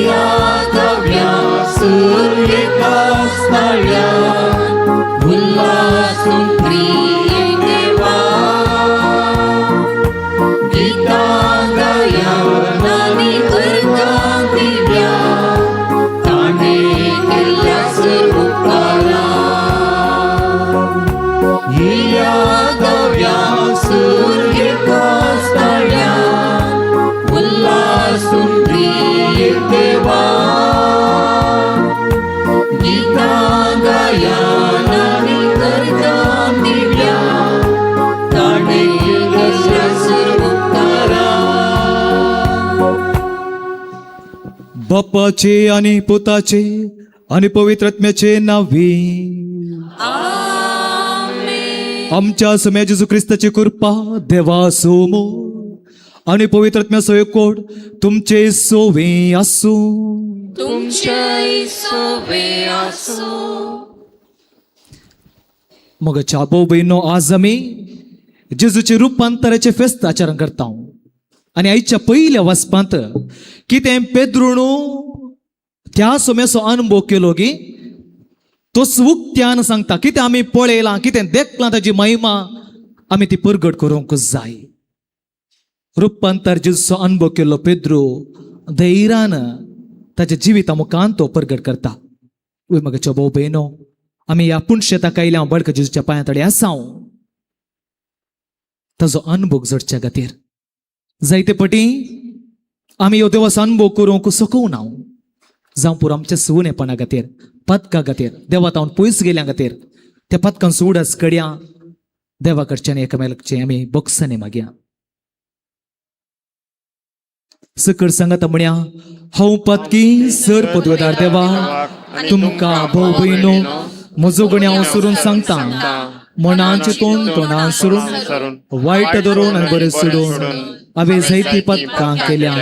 यादव्या सूर्यकास्ताळ्या उल्हासून प्रिय देवा गीतांगया नानी उर्गां दिव्या ताणे केल्या सर्वकारा यादव्या सूर्यकास्ताळ्या उल्हासून प्रिय देवा गीतांगया नानी उर्गां दिव्या ताणे केल्या सर्वकारा बापाचे आणि पुताचे आणि पवित्र आत्म्याचे नावे आमच्या समय जेजू ख्रिस्ताची कृपा देवा सोमो आणि पवित्र आत्म्या सोयकोड तुमचे सोवे असो. तुमचे सोवे असो. मग भाऊ बहिणो, आज आम्ही जेजूचे रूपांतराचे फेस्त आचरण करता आणि आईच्या पहिल्या वसपांत कितें पेद्रुणू त्या सोम्याचो अनुभव केलो गी तो उक्त्यान सांगता कितें आमी पळयलां कितें देखलां ताची महिमा आमी ती परगट करूंक जाय. रूपांतर जेजूचो अनुभव केलो पेद्रू धैर्यान ताच्या जिविता मुखान तो परगट करता. वय मगच्या भाऊ बहिणो, आमी ह्या पुण्यशेताक आयल्या बडका जेजूच्या पांया तळी आसांव ताजो अनुभव जडच्या खातीर. जायते पटी आमी ह्यो देवाचो अनुभव करूंक सकूना जावं पुरो आमच्या सुवणेपणा खातीर पदका खातीर देवा तावन पयस गेल्या खातीर त्या पदकान सोडच कड्या देवा कडच्यान एकामेकाचे आमी बक्षाने मागया. सकळ सांगात म्हणया, हांव पदकी सर पदवेदार देवा तुमकां भाऊ बहिणो म्हजो गणी हांव सोडून सांगता. मनाचे तोंड तोंडान सोडून वायट धरून आनी बरें सोडून हांवें जायती पदकां केल्या.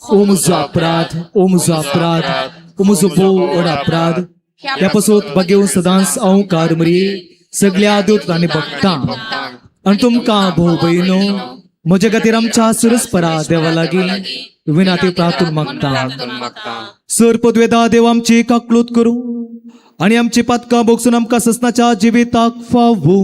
ओ म्हजो अपराध, ओ म्हजो अपराध, ओ म्हजो भोव व्हड अपराध. त्या पासून बागेव सदांच हांव कारमरी सगळ्या देवतांनी भक्तां आनी तुमकां भाऊ बहिणो म्हजे खातीर आमच्या सुरस्परा देवा लागीं विनाती प्रार्थना मागता. सर पदवेदार देव आमची काकलूत करूं आणि आमची पदकां भोगसून आमकां ससनाच्या जिविताक फावो.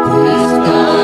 Krista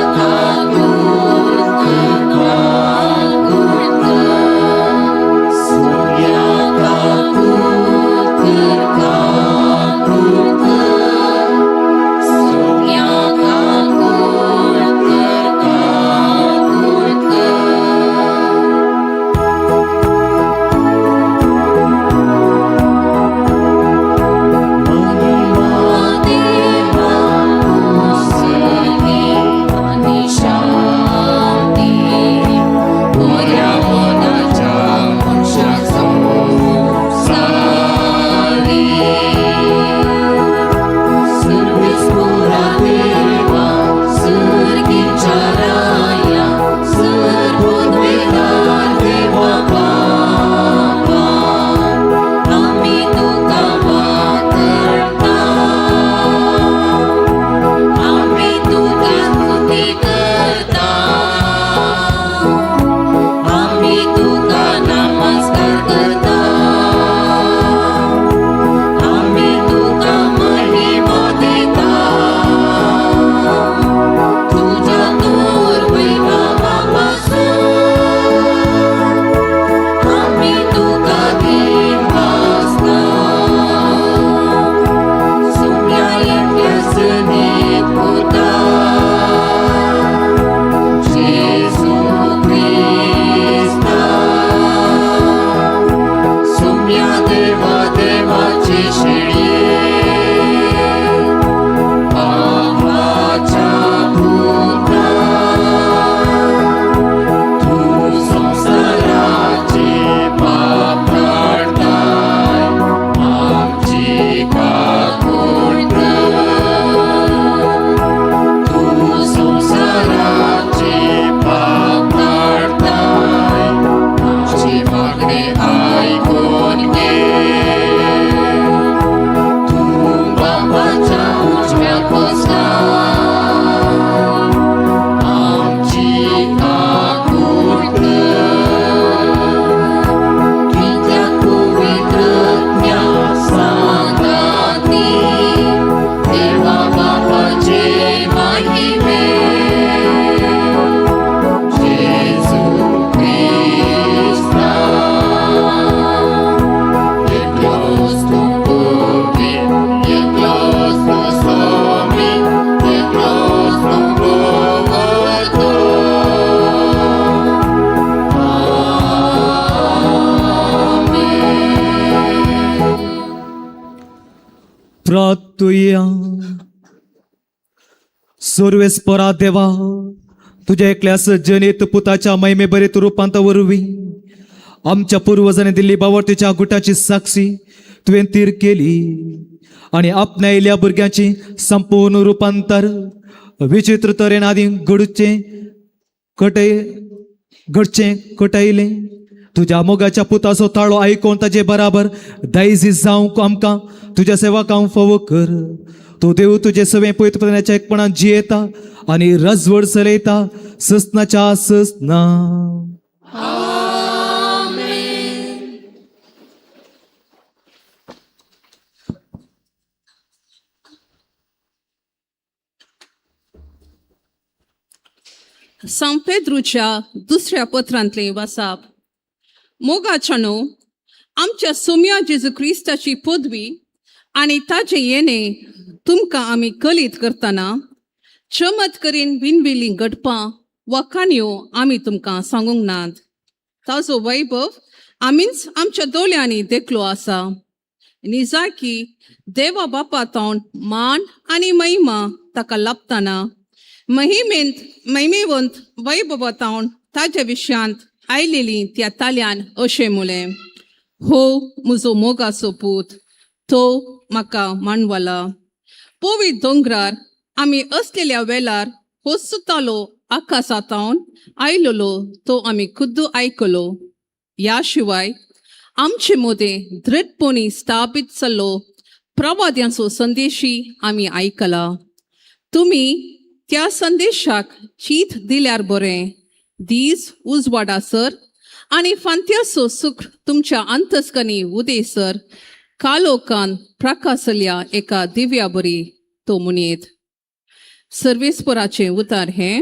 प्रार्थुया. सर्वेस्परा देवा, तुझ्या एकल्यास जनित पुताच्या महिमे बरेत रूपांतरवी आमच्या पूर्वजांनी दिल्ली बावरतीच्या गुटाची साक्षी तुवें तीर केली आणि आपणायल्या भुरग्यांची संपूर्ण रूपांतर विचित्र तरेन आदी घडचे कटयले. तुझ्या मोगाच्या पुताचो ताळो आयकोन ताजे बराबर दायजी जावंक आमकां तुझ्या सेवकांक फावो कर. तो देव तुझे सवे पवित्रपणाच्या एकपणान जियेता आणि रजवड चलयता ससनाच्या ससना. सांत पेद्रूच्या दुसऱ्या पत्रांतले वाचप. मोगाच्यानो, आमच्या सोम्या जेजू क्रिस्ताची पदवी आणि ताचे येणे तुमकां आमी कलीत करतना चमत्कारीन विनविली घडपां वा काणयो आमी तुमकां सांगूंक नात. ताजो वैभव आमीच आमच्या दोळ्यांनी देखलो आसा. निजा की देवा बापा तोंड मान आनी महिमा ताका लाभतना महिमेवंत वैभवतावन ताच्या विशयांत आयलेली त्या ताल्यान अशें मुले. हो म्हजो मोगाचो पूत, तो म्हाका मांडवाला. पोवीत दोंगरार आमी असलेल्या वेळार हो सुतालो आकाशांतावन आयलोलो तो आमी खुद्द आयकलो. ह्या शिवाय आमचे मोदें दृढपणी स्थापीत जाल्लो प्रवाद्यांचो संदेशी आमी आयकला. तुमी त्या संदेशाक चीत दिल्यार बरें. दीस उजवाडासर आणि फांत्याचो सुख तुमच्या अंतस्कनी उदेसर कालोकान प्रकाशल्या एका दिव्या बरी तो मुनेत. सर्वेस्पराचे उतार हे.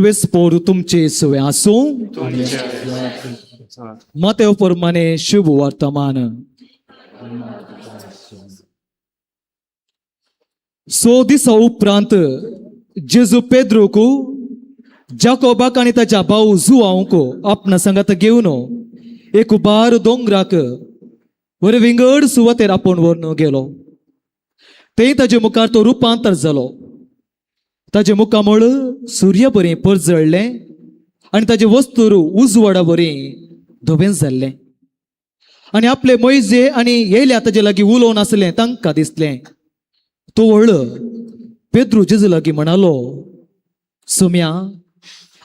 always por तुमचे सुवे आसूं Mateo प्रमाणे शुभ वर्तमान सो दिसा उपरांत जेजू पेद्रोकू जाकोबाक आनी ताच्या भाऊ जुआंवक आपणा संगात घेवन एक उबार दोंगराक वर विंगड सुवातेर आपोवन व्हरून गेलो थंय ताचे मुखार तो रुपांतर जालो ताचे मुखामळ सूर्य बरें परजळ्ळें आनी ताचे वस्त्र उजवाडा बरें धोबें जाल्लें आनी आपले मोइजे आनी येयल्या ताचे लागीं उलोवन आसलें तांकां दिसलें तो व्हडलो पेद्रू जेजू लागीं म्हणालो सोम्या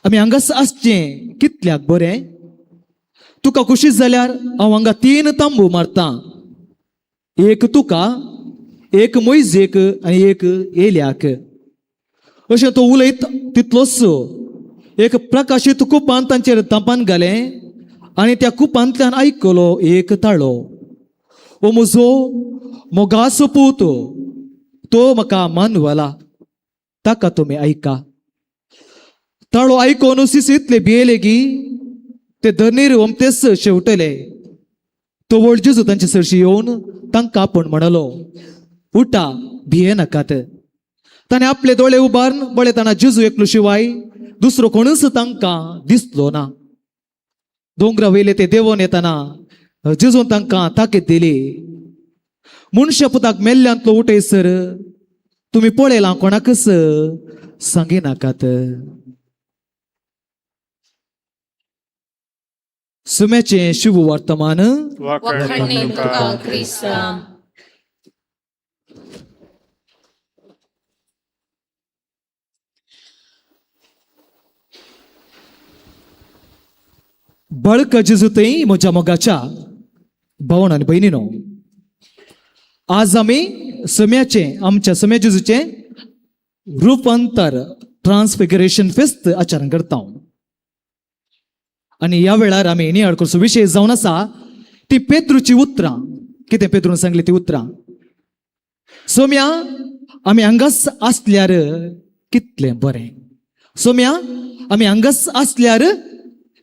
आमी हांगास आसचें कितल्याक बरें तुका खुशी जाल्यार हांव हांगा 3 तांबू मारतां एक तुका एक मोइजेक आनी एक येल्याक अशें तो उलयत तितलोच एक प्रकाशीत कुपान तांचेर तापान घालें आनी त्या कुपांतल्यान आयकलो एक ताळो ओ म्हजो मोगाचो पूत तो म्हाका मानवला ताका तुमी ऐका ताळो आयकोन सिसीतले भियेले की ते धरणीर ओमतेच शेवटले तो व्हड जेजू तांचे सरशी येवन तांकां आपूण म्हणलो उठा भिये नाकात ताणें आपले दोळे उबारून बळयताना जेजू एकलो शिवाय दुसरो कोणूच तांकां दिसलो ना दोंगरा वयले ते देंवोन येताना जेजून तांकां ताकीद दिली मनशा पुताक मेल्ल्यांतलो उठयसर तुमी पळयलां कोणाकच सांगी नाकात सुम्याचें शुभ वर्तमान वखणणे तुका ख्रिस्ता बळक जेजूतय म्हज्या मोगाच्या भावांनो आनी भयणीनो आज आमी आमच्या सम्या जेजूचें रुपांतर ट्रान्सफिगरेशन फेस्त आचरण करता आनी ह्या वेळार आमी नियाळ करचो विशय जावन आसा ती पेद्रूची उतरां कितें पेद्रून सांगली ती उतरां सोम्या आमी हांगास आसल्यार कितलें बरें सोम्या आमी हांगास आसल्यार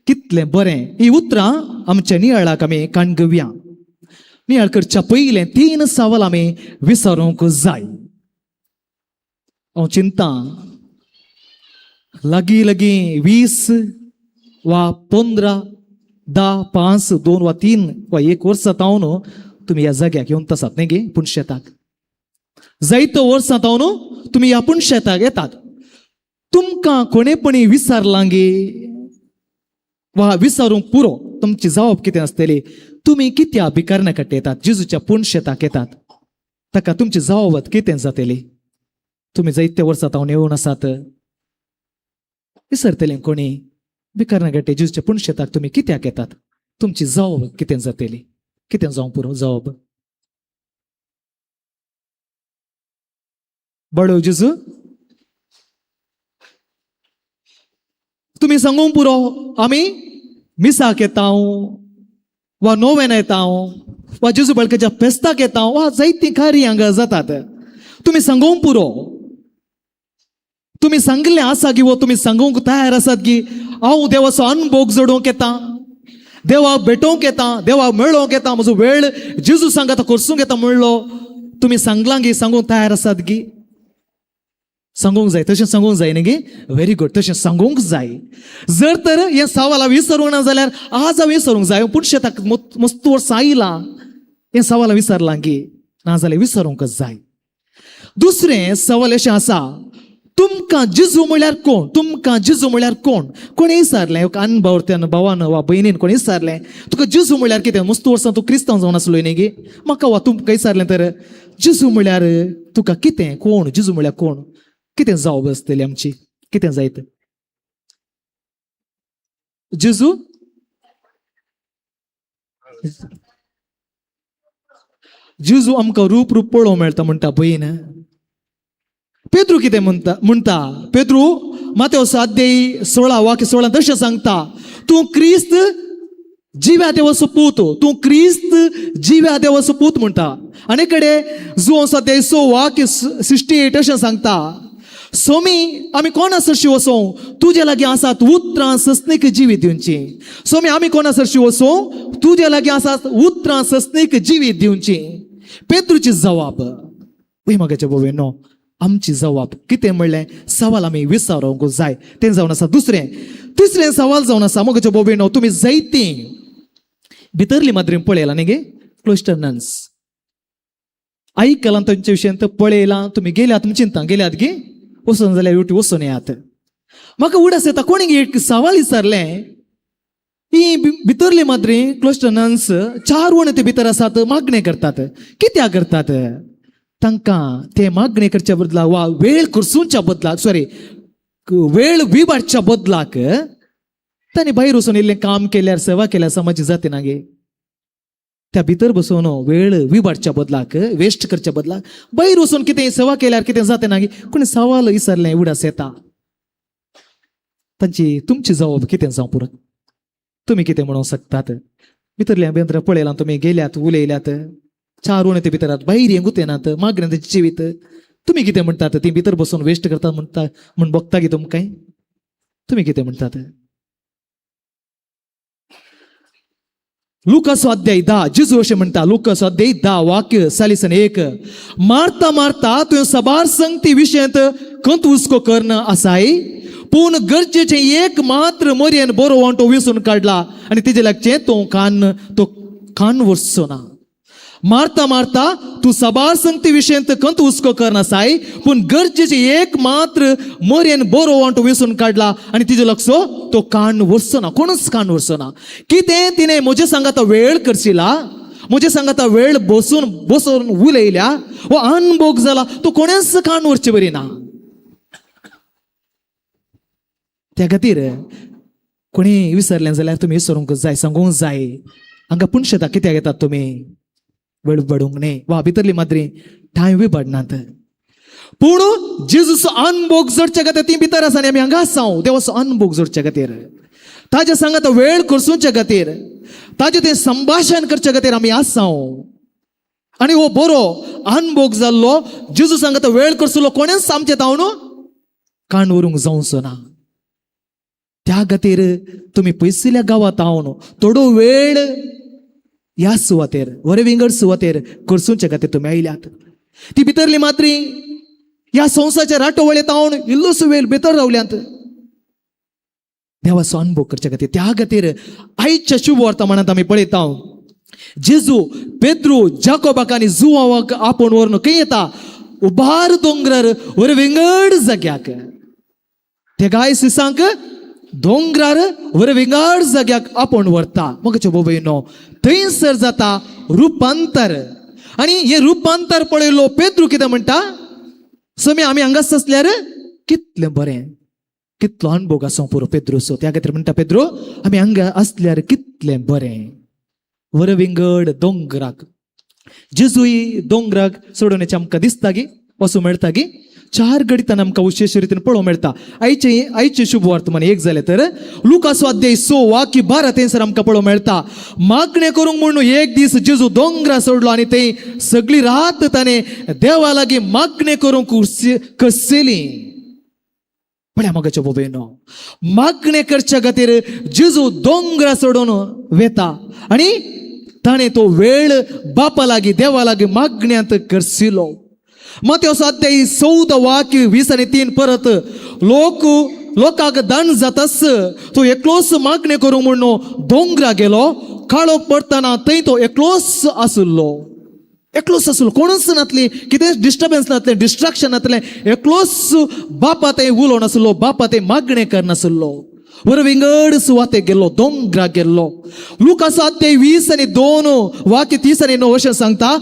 कितलें बरें ही उतरां आमच्या नियाळाक आमी काण घेवया नियाळ करच्या पयलें 3 सवाल आमी विचारूंक जाय हांव चिंतां लागीं लागीं 20 वा 15 10 5 2 वा 3 वा 1 वर्स जावन तुमी ह्या जाग्याक येवन आसात न्ही गे पुणशेताक जायतो वर्स जावन तुमी ह्या पुणशेताक येतात तुमकां कोणेपणी विचारलां गे वा विचारूंक पुरो तुमची जबाब कितें आसतली तुमी कित्या भिकारण्या खातीर येतात जेजूच्या पुणशेताक येतात ताका तुमची जबाब कितें जातली तुमी जायते वर्सां हांव येवन आसात विसरतले कोणी भिकारण्या खातीर जेजूच्या पुणशेताक तुमी कित्याक येतात तुमची जबाब कितें जातली कितें जावं पुरो जबाब बडो जेजू तुमी सांगूंक पुरो आमी मिसाक येता वा नोवेन येता वा जेजू बाळकेच्या फेस्ताक येता वा जायतीं कार्यां हांगा जातात तुमी सांगूंक पुरो तुमी सांगलें आसा की वो तुमी सांगूंक तयार आसात की हांव देवाचो अनुभव जोडूंक येता देवाक भेटोवंक येता देवाक मेळोवंक येता म्हजो वेळ जेजू सांगात करसूंक येता म्हणलो तुमी सांगलां गी सांगूंक तयार आसात गी सांगूंक जाय तशें सांगूंक जाय न्ही गे व्हेरी गुड तशें सांगूंक जाय जर तर हें सवाल हांव विसरूंक ना जाल्यार आज हांव विसरूंक जाय पुणशेताक मस्त वर्सां आयलां हें सवाल विसरलां गी नाजाल्यार विसरूंकच जाय दुसरें सवाल अशें आसा तुमकां जेजू म्हळ्यार कोण तुमकां जेजू म्हळ्यार कोण कोणी विचारलें एक अनभावत्यान भावान वा भयणीन कोणी विचारलें तुका जेजू म्हळ्यार कितें मस्त वर्सां तूं क्रिस्तांव जावन आसलो न्ही गे म्हाका वा तुमकां विचारलें तर जेजू म्हळ्यार तुका कितें कोण जेजू म्हळ्यार कोण कितें जावप आसतली आमची कितें जायत जेजू जेजू आमकां रूप पळोवंक मेळटा म्हणटा भयण पेद्रू कितें म्हणटा पेद्रू मातेव 7:16 तशें सांगता तूं क्रिस्त जिव्या देवाचो पूत तूं क्रिस्त जिव्या देवाचो पूत म्हणटा आनी कडेन जुओ 7:68 अशें सांगता सोमी आम्ही कोणा सरशी वसो तुझे लागी आसात उतरां ससनीक जिवीत दिवची. सोमी आम्ही कोणा सरशी वसो तुझे लागी आसात उतरां ससनीक जिवीत दिवची. पेद्रूची जबाब वय मगाच्या बोवेनो आमची जबाब कितें म्हणलें सवाल आमी विचारूंक जाय. तें जावन आसा दुसरें. तिसरें सवाल जावन आसा मगाच्या बोवेनो तुमी जायतीं भितरली माद्रीन पळयलां न्ही गे क्लोस्टर नन्स. आयकलां तांचे विशयी पळयलां तुमी गेल्यात तुमी चिंता गेल्यात गे वचून जाल्यार हेवटी वचून येयात. म्हाका उडास येता कोणी एक सवाल विचारलें ही भितरली माद्री क्लोस्टर नन्स 4 वण ते भितर आसात मागणे करतात कित्याक करतात. तांकां ते मागणे करच्या बदलाक वा वेळ करसूच्या बदलाक वेळ विबाडच्या बदलाक तांणी भायर वचून इल्लें काम केल्यार सेवा केल्यार समाजी जाते ना गे. त्या भितर बसून वेळ विबाडच्या बदलाक वेस्ट करच्या बदलाक भायर वचून कितें सेवा केल्यार कितें जाते ना गे. कोणी सवाल विचारलें उडास येता. तांची तुमची जबाब कितें जावं पुरो तुमी कितें म्हणूंक शकतात. भितरल्या भितर पळयलां तुमी गेल्यात उलयल्यात 4 वण ते भितर भायर हें गुतेनात मागणे तेंचे जिवीत तुमी कितें म्हणटात. ती भितर बसून वेस्ट करतात म्हणटा म्हण बघता गे तुमकां तुमी कितें म्हणटात. लुकास अध्याय 10 जेजू अशें म्हणटा. लुकास अध्याय 10 वाक्य 41 मारता मारता तुवें सबार संगती विशयंत कंत हुस्को करना आसाय पूण गरजेचें एक मात्र मरयेन बरो वांटो विसरून काडला आनी तेजे लागचें तो कान वरचो ना. मारता मारता तू सबार संगती विशयंत कंत हुस्को करना आसाय पूण गरजेचें एक मात्र मरयेन बरो वांटो विसरून काडला आनी तिजे लागचो तो कान वरचो ना. कोणूच कान वरचो ना. कितें तिणें म्हजे सांगाता वेळ करशिला म्हजे सांगाता वेळ बसून उलयल्या हो अनभोग जाला तो कोणेच कान वरचे बरी ना. त्या खातीर कोणी विसरलें जाल्यार तुमी विसरूंक जाय सांगूंक जाय. हांगा पुणशता कित्याक येतात तुमी वेळ बडूंक न्ही वा भितरली माद्री टायम विबाडनात. पूण जेजूचो अनभोग जोडच्या खातीर ती भितर आसा आनी आमी हांगा आसां देवाचो अनभोग जोडच्या खातीर ताजे सांगात वेळ करसूच्या खातीर ताजे तें संभाशण करच्या खातीर आमी आसां. आनी हो बरो अनभोग जाल्लो जेजू सांगात वेळ करसलो कोणेच आमचे तावन कान व्हरूंक जावचो ना. त्या खातीर तुमी पयसल्या गांवांत आवन थोडो वेळ ह्या सुवातेर वरे विंगड सुवातेर करसूच्या खातीर तुमी आयल्यात. ती भितरली मात्री ह्या संवसाच्या राटोवळेंत आवन इल्लोसो वेळ भितर रावल्यात देवाचो अनुभव करच्या खातीर. त्या खातीर आयच्या शुभ वर्तमानांत आमी पळयता जेजू पेद्रू जाकोबाक आनी जुवांवाक आपोवन व्हरून खंय येता उबार दोंगरार वरे विंगड जाग्याक. ते गाय सिसांक दोंगरार वर विंगड जाग्याक आपोवन व्हरता. मगचे बोबयनो थंयसर जाता रुपांतर आनी हे रुपांतर पळयलो पेद्रू कितें म्हणटा समी आमी हांगाच आसल्यार कितलें बरें कितलो अनुभव आसूं पुरो पेद्रूचो. त्या खातीर म्हणटा पेद्रू आमी हांगा आसल्यार कितलें बरें. वर विंगड दोंगराक जेजूय दोंगराक सोडून आमकां दिसता गी वचूं मेळटा गी 4 गडितान आमकां विशेश रितीन पळोवंक मेळटा. आयचे शुभ वर्तमान एक जालें तर लुकासो अध्याय 6 वाक्य 12 थंयसर आमकां पळोवंक मेळटा. मागणें करूंक म्हणून एक दीस जेजू दोंगरा सोडलो आनी थंय सगळी रात ताणें देवा लागीं मागणें करूंक कसली. म्हळ्यार मगाच्या बोबयनो मागणें करच्या खातीर जेजू दोंगरा सोडून वेता आनी ताणें तो वेळ बापा लागीं देवा लागीं मागण्यांत करसिलो. मत्तेवचो अध्याय 14 वाक्य 20 आनी 3 परत लोकांक दान जातास तो एकलोच मागणें करूंक म्हणून दोंगरा गेलो. काळोख पडटना थंय तो एकलोच आसलो कोणूच नासली कितें डिस्टर्बन्स नासलें डिस्ट्रॅक्शन नासलें. एकलोच बापा थंय उलोवन आसलो बापा थंय मागणें करनासलो. वर विंगड सुवातेक गेल्लो दोंगराक गेल्लो. लुकासो अध्याय 20 आनी 2 वाक्य 30 आनी 9 अशें सांगता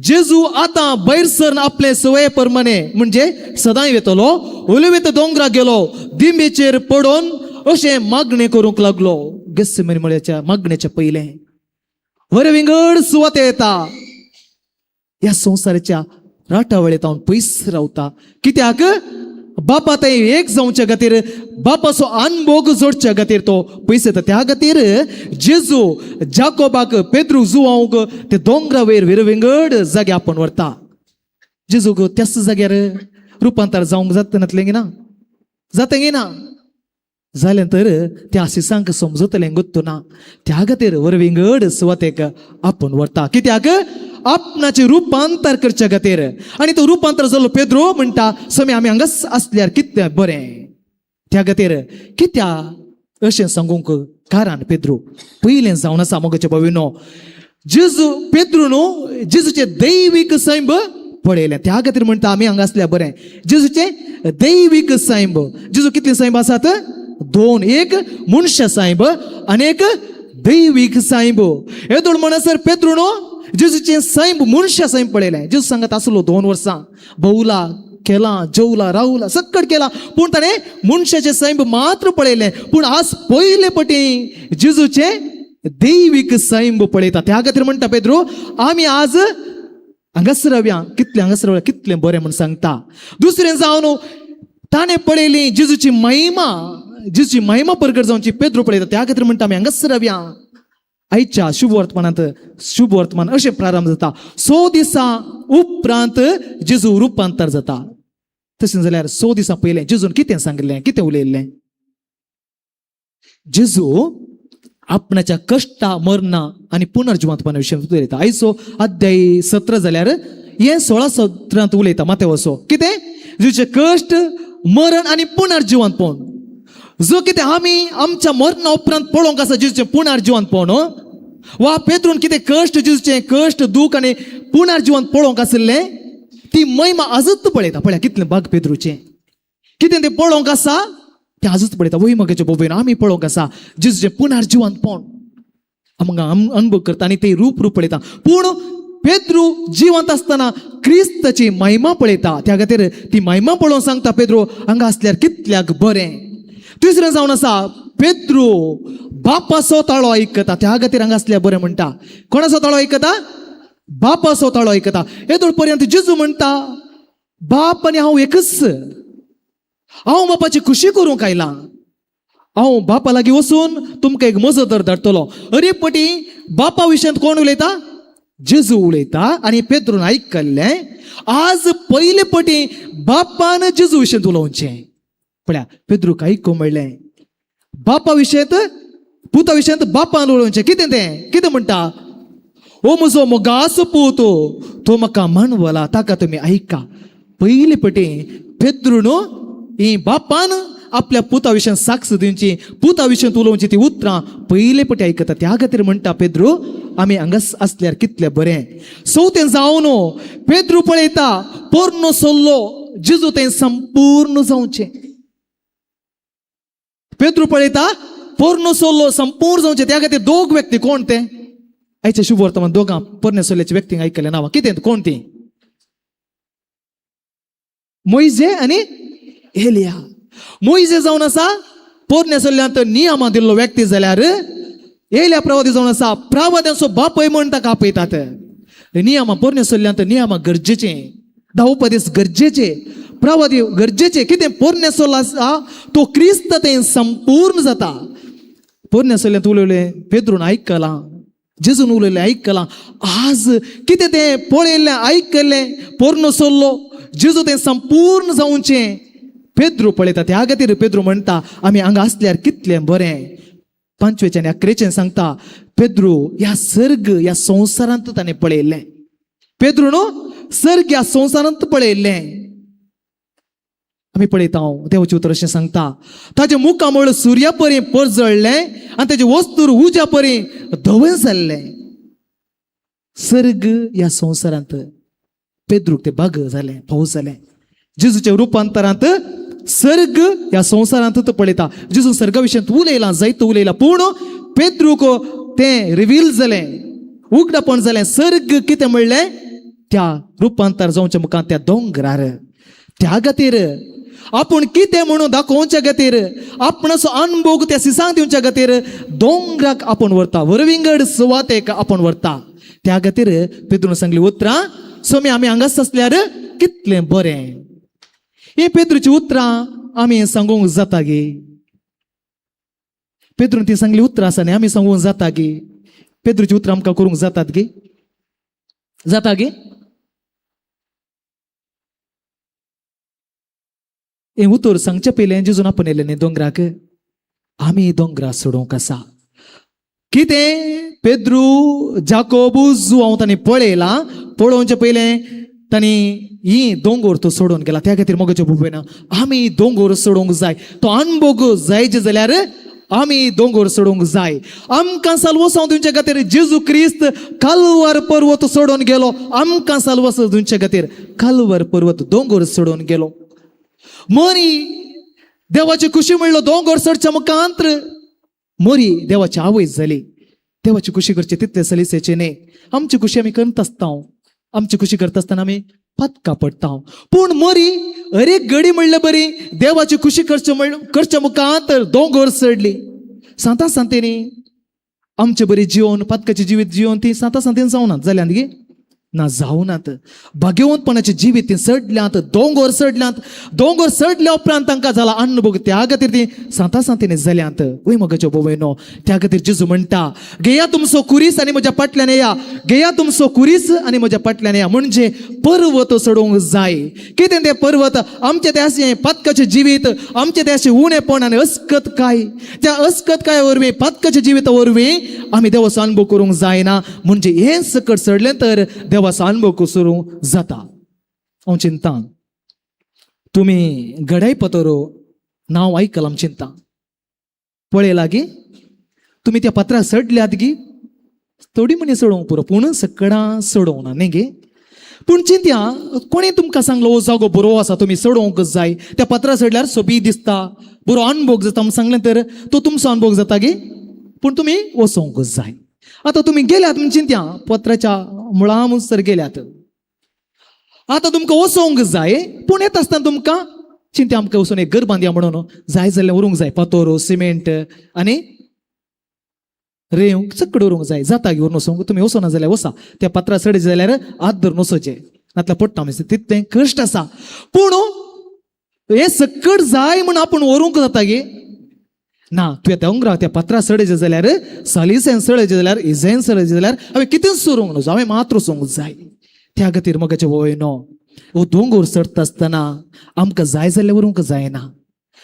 जेजू आतां भायर सरून आपले सवये प्रमाणे म्हणजे सदां येतलो उलवेत दोंगराक गेलो दिंबेचेर पडोन अशें मागणें करूंक लागलो. गेत्सेमनी मळ्याच्या मागणेच्या पयलें वर विंगड सुवाते येता. ह्या संवसाराच्या राटावळेंत हांव पयस रावता कित्याक बापा थंय एक जावच्या खातीर बापाचो अनभोग जोडच्या खातीर तो पयस येता. त्या खातीर जेजू जाकोबाक पेद्रू जुवांक ते दोंगरा वयर विरविंगड जाग्या आपोवन व्हरता. जेजूक त्याच जाग्यार रुपांतर जावंक जातनातलें गी ना जाता गी ना जालें तर त्या आशिसांक समजतलें गुत्तू ना त्या खातीर वरविंगड सुवातेक आपूण व्हरता कित्याक आपणाचें रुपांतर करच्या खातीर आनी तो रुपांतर जाल्लो पेद्रो म्हणटा समी आमी हांगाच आसल्यार कितें बरें त्या खातीर कित्या अशें सांगूंक कारण पेद्रो पयलें जावन आसा मोगाच्या भावीनो जेजू पेद्रो न्हू जेजूचें दैवीक सैम पळयलें त्या खातीर म्हणटा आमी हांगा आसल्यार बरें जेजूचें दैवीक सैम जेजू कितले सैम आसात दोन एक मनुष्य सायब आनी एक दैवीक सायब येदोळ म्हणसर पेद्रो न्हू जेजूचें सैम मनुष्य सैम पळयलें जेजू सांगत आसलो 2 वर्सां भोवला केला जेवला रावला सक्कट केला पूण ताणें मनशाचें सैम मात्र पळयलें पूण आज पयले पटी जेजूचें दैवीक सैम पळयता त्या खातीर म्हणटा पेद्रो आमी आज हांगास रावया कितलें हांगास रावया कितलें बरें म्हूण सांगता दुसरें जावन ताणें पळयली जेजूची महिमा प्रगट जावची पेद्रो पळयता त्या खातीर म्हणटा आमी हांगास रावया आयच्या शुभ वर्तमान अशें प्रारंभ जाता 100 दिसां उपरांत जेजू रुपांतर जाता तशें जाल्यार 100 दिसां पयलें जेजून कितें सांगिल्लें कितें उलयल्लें जेजू आपणाच्या कश्टा मरणा आनी पुनर्जिवंतपणा विशयी उलयता आयचो अध्याय 17 जाल्यार हे 16-17 उलयता माते वसो कितें जेजूचे कश्ट मरण आनी पुनर्जिवंतपण जो कितें आमी आमच्या मरणा उपरांत पळोवंक आसा जेजूचें पुनर्जिवंतपण वा पेद्रोन कितें कश्ट जेजूचें कश्ट दूख आनी पुनर्जिवंत पळोवंक आसलें ती महिमा आजूच पळयता पळया कितलें भाग पेद्रोचें कितें तें पळोवंक आसा तें आजूच पळयता वही मोगाच्या बोबेन आमी पळोवंक आसा जेजूचें पुनर्जिवंतपण आमकां अनुभव करता आनी तें रूप पळयता पूण पेद्रो जिवंत आसतना क्रिस्ताची महिमा पळयता त्या खातीर ती महिमा पळोवन सांगता पेद्रो हांगा आसल्यार कितल्याक बरें तिसरें जावन आसा पेद्रो बापाचो ताळो आयकता त्या खातीर हांगा आसल्यार बरें म्हणटा कोणाचो ताळो आयकता बापाचो ताळो आयकता येदोळ पर्यंत जेजू म्हणटा बाप आनी हांव एकच हांव बापाची खुशी करूंक आयलां हांव बापा लागीं वचून तुमकां एक मजत धाडटलो अरे पटी बापा विशयांत कोण उलयता जेजू उलयता आनी पेद्रोन आयकल्लें आज पयले पटी बापान जेजू विशयांत उलोवचें पळया पेद्रूक आयकूंक मेळ्ळें बापा विशयांत पुता विशयांत बापान उलोवचें कितें तें कितें म्हणटा ओ म्हजो मोगाचो पूत तो म्हाका मानवला ताका तुमी आयका पयले पटी पेद्रू न्हू ही बापान आपल्या पुता विशयांत साक्ष दिवची पुता विशयांत उलोवची ती उतरां पयले पटी आयकता त्या खातीर म्हणटा पेद्रू आमी हांगास आसल्यार कितलें बरें चवथें जावन पेद्रू पळयता पोरनो सल्लो जेजू तें संपूर्ण जावचें पेद्रू पळयता पोरनो सल्लो संपूर्ण जावचें त्या खातीर दोग व्यक्ती कोण ते आयच्या शुभ वर्तमान दोगां पोरने सल्ल्याच्या व्यक्तींक आयकलें नांवां कितें कोण ती मोइजे आनी एलिया मोइजे जावन आसा पोरने सल्ल्यांत नियमा दिल्लो व्यक्ती जाल्यार एलिया प्रवादी जावन आसा प्रवाद्यांचो बापय म्हण ताका आपयतात नियमा पोरने सल्ल्यांत नियमा गरजेचें धावोपदेश गरजेचे प्रवादी गरजेचे कितें पोरने सल्लो आसा तो क्रिस्त तें संपूर्ण जाता पोरने सल्ल्यांत उलयलें पेद्रून आयकलां जेजून उलयलें आयकलां आज कितें तें पळयल्लें आयकल्लें पोरनो सल्लो जेजू तें संपूर्ण जावचें पेद्रू पळयता त्या खातीर पेद्रू म्हणटा आमी हांगा आसल्यार कितलें बरें 5वें आनी 11वें सांगता पेद्रू ह्या सर्ग ह्या संवसारांत ताणें पळयल्लें पेद्रू न्हू सर्ग ह्या संवसारांत पळयल्लें आमी पळयता देवाचें उतर अशें सांगता ताजे मुखा म्हळ सुर्या परी परजळ्ळें आनी ताजे वस्तूर उज्या परी धवळ जाल्लें सर्ग ह्या संवसारांत पेद्रूक तें भाग जालें पावस जालें जेजूच्या रुपांतरांत सर्ग ह्या संवसारांत तो पळयता जेजू सर्गा विशयांत उलयलां जायतो उलयलां पूण पेद्रूक तें रिवील जालें उगडापण जालें सर्ग कितें म्हणलें त्या रुपांतर जावच्या मुखार त्या दोंगरार त्या खातीर आपूण कितें म्हणून दाखोवच्या खातीर आपणाचो अनुभव त्या सिसांक दिवच्या खातीर दोंगराक आपूण व्हरता वरविंगड सुवातेक आपूण व्हरता त्या खातीर पेद्रून सांगली उतरां सोमी आमी हांगाच आसल्यार कितलें बरें ही पेद्रूची उतरां आमी सांगूंक जाता गे पेद्रून ती सांगली उतरां आसा न्ही आमी सांगूंक जाता गे पेद्रूची उतरां आमकां करूंक जातात गे जाता गे हे उतर सांगचे पयलें जेजून आपणयलें न्ही दोंगराक आमी दोंगरा सोडूंक आसा कितें पेद्रू जाकोबू जुवांव तांणी पळयला पळोवचे पयलें तांणी ही दोंगोर तो सोडून गेला त्या खातीर मोगाच्या भुवेन आमी दोंगोर सोडूंक जाय तो अणभव जायचे जाल्यार आमी दोंगोर सोडूंक जाय आमकां साल्वसांव दिवचे खातीर जेजू क्रिस्त काल्वार पर्वत सोडून गेलो आमकां साल्वसांव दिवचे खातीर काल्वार पर्वत दोंगोर सोडून गेलो मोरी देवाची खुशी म्हणलो दोंगोर सोडच्या मुखांत्र मोरी देवाची आवय जाली देवाची खुशी करचे तितले सलिसेचे न्ही आमची खुशी आमी करत आसता आमची खुशी करता आसतना आमी पदकां पडटा पूण मोरी अरे घडी म्हणले बरी देवाची खुशी करच्या मुखांतर दोंगोर सडली सांता सांतेनी आमचे बरी जिवन पदकाचे जिवीत जिवन ती सांता सांतेन जावनात जाल्यात गे ना जावनात भाग्यवंतपणाचे जिवीत ती सडल्यांत दोंगोर सडल्या उपरांत तांकां जाला अनुभव त्या खातीर ती सांता सांतेनी जाल्यांत वय मगाच्यो भोवयनो त्या खातीर जेजू म्हणटा घेया तुमचो कुरीस आनी म्हज्या फाटल्यान येया घेया तुमचो कुरीस आनी म्हज्या फाटल्यान येया म्हणजे पर्वत सोडूंक जाय कितें ते पर्वत आमचे ते अशें पदकाचे जिवीत आमचे ते अशें उणेपण आनी अस्कतकाय त्या अस्कतकाय वरवीं पदकाच्या जिविता वरवीं आमी देवाचो अनुभव करूंक जायना म्हणजे हें सकट सडलें तर देवाचो अनुभव कसरूंक जाता हांव चिंता तुमी गडाई पतोरो नांव आयकलां चिंता पळयलां गी तुमी त्या पत्राक सडल्यात गी थोडी मणी सोडोवंक पुरो पूण सकडां सोडोवंक ना न्ही गे पूण चिंत्या कोणी तुमकां सांगलो हो जागो बरो आसा तुमी सोडोवंक जाय त्या पत्रा सडल्यार सोबी दिसता बरो अनुभव जाता म्हूण सांगलें तर तो तुमचो अनुभव जाता गे पूण तुमी वचोंक जाय आतां तुमी गेल्यात म्हूण चिंत्या पत्राच्या मुळा मुसर गेल्यात आतां तुमकां वचोंक जाय पूण येता आसतना तुमकां चिंत्या आमकां वचून एक घर बांदया म्हणून जाय जाल्यार व्हरूंक जाय पतोरो सिमेंट आनी रेंव चकड व्हरूंक जाय जाता घेवन वचोंक तुमी वचना जाल्यार वसा त्या पत्रा सडचे जाल्यार हात धरून वचोचें नातल्यार पडटा म्हणजे तितलें कश्ट आसा पूण हे सकट जाय म्हूण आपूण व्हरूंक जाता गे ना तुवें दोंगरा त्या पत्रा सडचे जाल्यार सालिसेन सडचे जाल्यार इजेन सडचे जाल्यार हांवें कितें सोरूंक नजो हांवें मात वचोंक जाय त्या खातीर मोगाचे भोवयनो हो दोंगोर सडटा आसतना आमकां जाय जाल्यार व्हरूंक जायना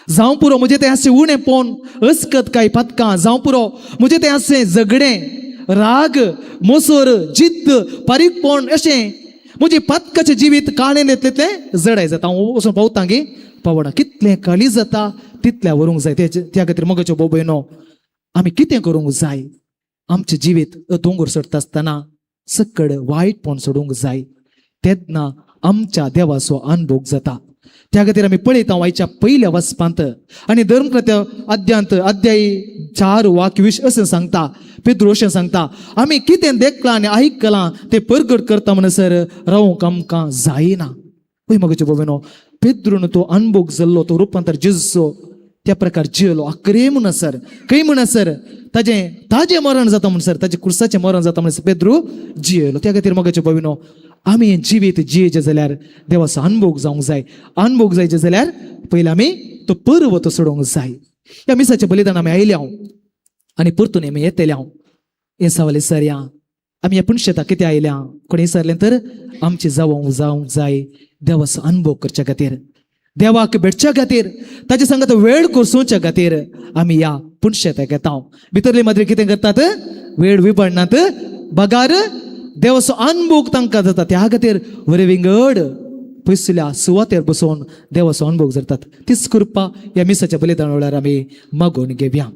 जावं पुरो म्हणजे तें अशें उणेपण अस्कत काय पदकां जावं पुरो म्हणजे तें अशें झगडें राग मोसोर जिद्द पारीकपण अशें म्हणजे पदकाचें जिवीत काळें येतलें जडाय जाता हांव वचून पावता गे पावना कितलें काळी जाता तितल्या व्हरूंक जाय त्या खातीर मोगाच्यो भोव भयणो आमी कितें करूंक जाय आमचें जिवीत दोंगोर सडटा आसतना सकड वायटपण सोडूंक जाय तेन्ना आमच्या देवाचो अनुभव जाता त्या खातीर आमी पळयता आयच्या पयल्या वचपांत आनी धर्मकृत्य अध्याय 4 वाक्य 20 अशें सांगता पेद्रू अशें सांगता आमी कितें देखलां आनी आयकलां तें परगट करता म्हणसर रावूंक आमकां जायना पळय मगाच्यो भोवयनो पेद्रून तो अनुभव जाल्लो तो रुपांतर जेजूचो त्या प्रकार जियलो आखरे म्हणसर खंय म्हणसर ताजें मरण जाता म्हणसर ताजें कुर्साचें मरण जाता म्हणसर पेद्रू जियलो त्या खातीर मगाच्यो भोवयनो आमी हें जिवीत जियेचें जाल्यार देवाचो अनुभव जावंक जाय अनुभव जायचे जाल्यार पयलीं आमी तो पर्वत सोडूंक जाय ह्या मिसाचें बलिदान आमी आयल्या आनी परतून आमी येतल्या हें सवाल विसरया आमी ह्या पुणशेताक कितें आयल्या कोणी विसरलें तर आमचें जावंक जाय देवाचो अनुभव करच्या खातीर देवाक भेटच्या खातीर ताचे संगत वेळ करसूच्या खातीर आमी ह्या पुणशेताक येता भितरले मात्र कितें करतात वेळ विपणनात बगार देवाचो अनुभव तांकां जाता त्या खातीर बरे विंगड पयसल्या सुवातेर बसोवन देवाचो अनुभव जातात तीच कृपा ह्या मिसाच्या बलिदाना वेळार आमी मागून घेवया.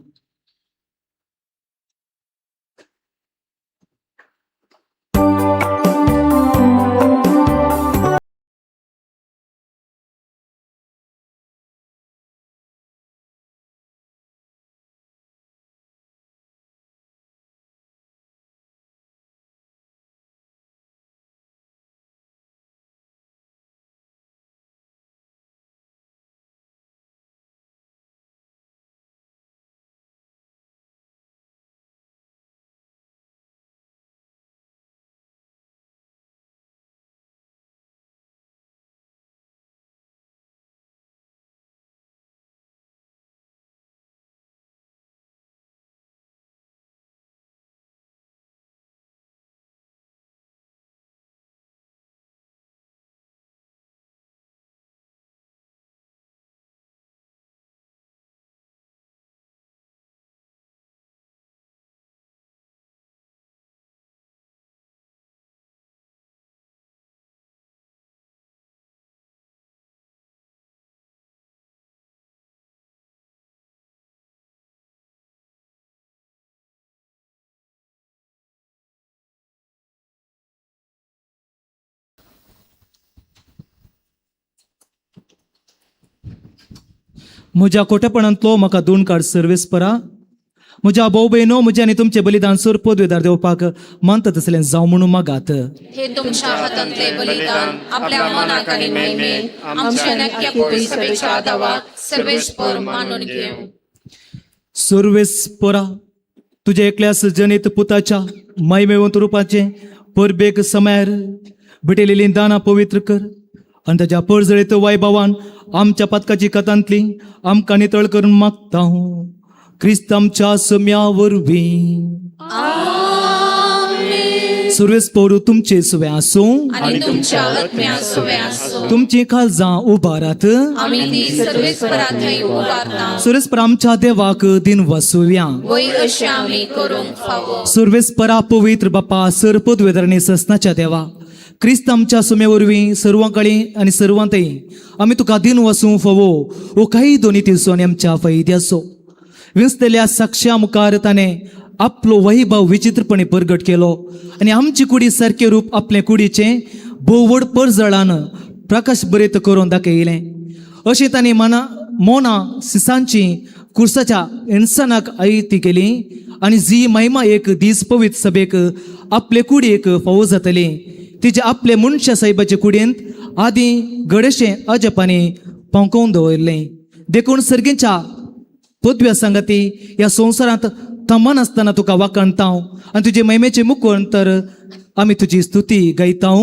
म्हज्या खोटेपणांतलो म्हाका दोन काळ सर्वेस परा म्हज्या भाऊ बहिणो म्हजे आनी तुमचे बलिदान सर पदवेदार देवपाक मानता तसलें जावं म्हणून मागात. हे तुमच्या हातांतले बलिदान आपल्या मनाक आनी महिमेन आमच्या नक्क्या कुडी सभेच्या आदावाक सर्वेस्पर मानून घेऊ. सर्वेस परा तुझ्या एकल्या जनित पुताच्या महिमेवंत रूपाचे परबेक समयार भेटलेली दानां पवित्र कर आणि ताच्या पळजळीत वैभवान आमच्या पदकाची कथांतली आमकां नितळ करून मागता क्रिस्त आमच्या सम्यावरवीं. सर्वेस पौरू तुमचे सुवे आसूं आणि तुमच्या आत्म्या सुवे आसूं. तुमची काळजां उबारात. आमी ती सर्वेस्परा थंय उबारता. सर्वेस्पर आमच्या देवाक दिन वसुव्या. वयर अशें आमी करूंक फावो. सर्वेस्परा पवित्र बापा सर पदवेदारणी ससनाच्या देवा क्रिस्त आमच्या सुमेवरवीं सर्वांकळी आनी सर्वांतय आमी तुका दिन वसूं फावो ओ काही दोनी तिसो आनी आमच्या फैद्याचो विंचलेल्या साक्षां मुखार ताणें आपलो वैभव विचित्रपणे परगट केलो आनी आमची कुडी सारकें रूप आपले कुडीचें भोवड परजळान प्रकाश बरेत करून दाखयलें. अशें तांणी मोना सिसांची कुर्साच्या इन्सानाक आयती केली आनी जी महिमा एक दीस पवित्र सभेक आपले कुडयेक फावो जातली तिचे आपले मनशा साहेबाचे कुडयेंत आदी गडेशें अजपांनी पावकोवन दवरलें. देखून सर्गेच्या पदव्या सांगाती ह्या संवसारांत थमान आसतना तुका वाकणता आनी तुजे महिमेचे मुखवण तर आमी तुजी स्तुती गायता.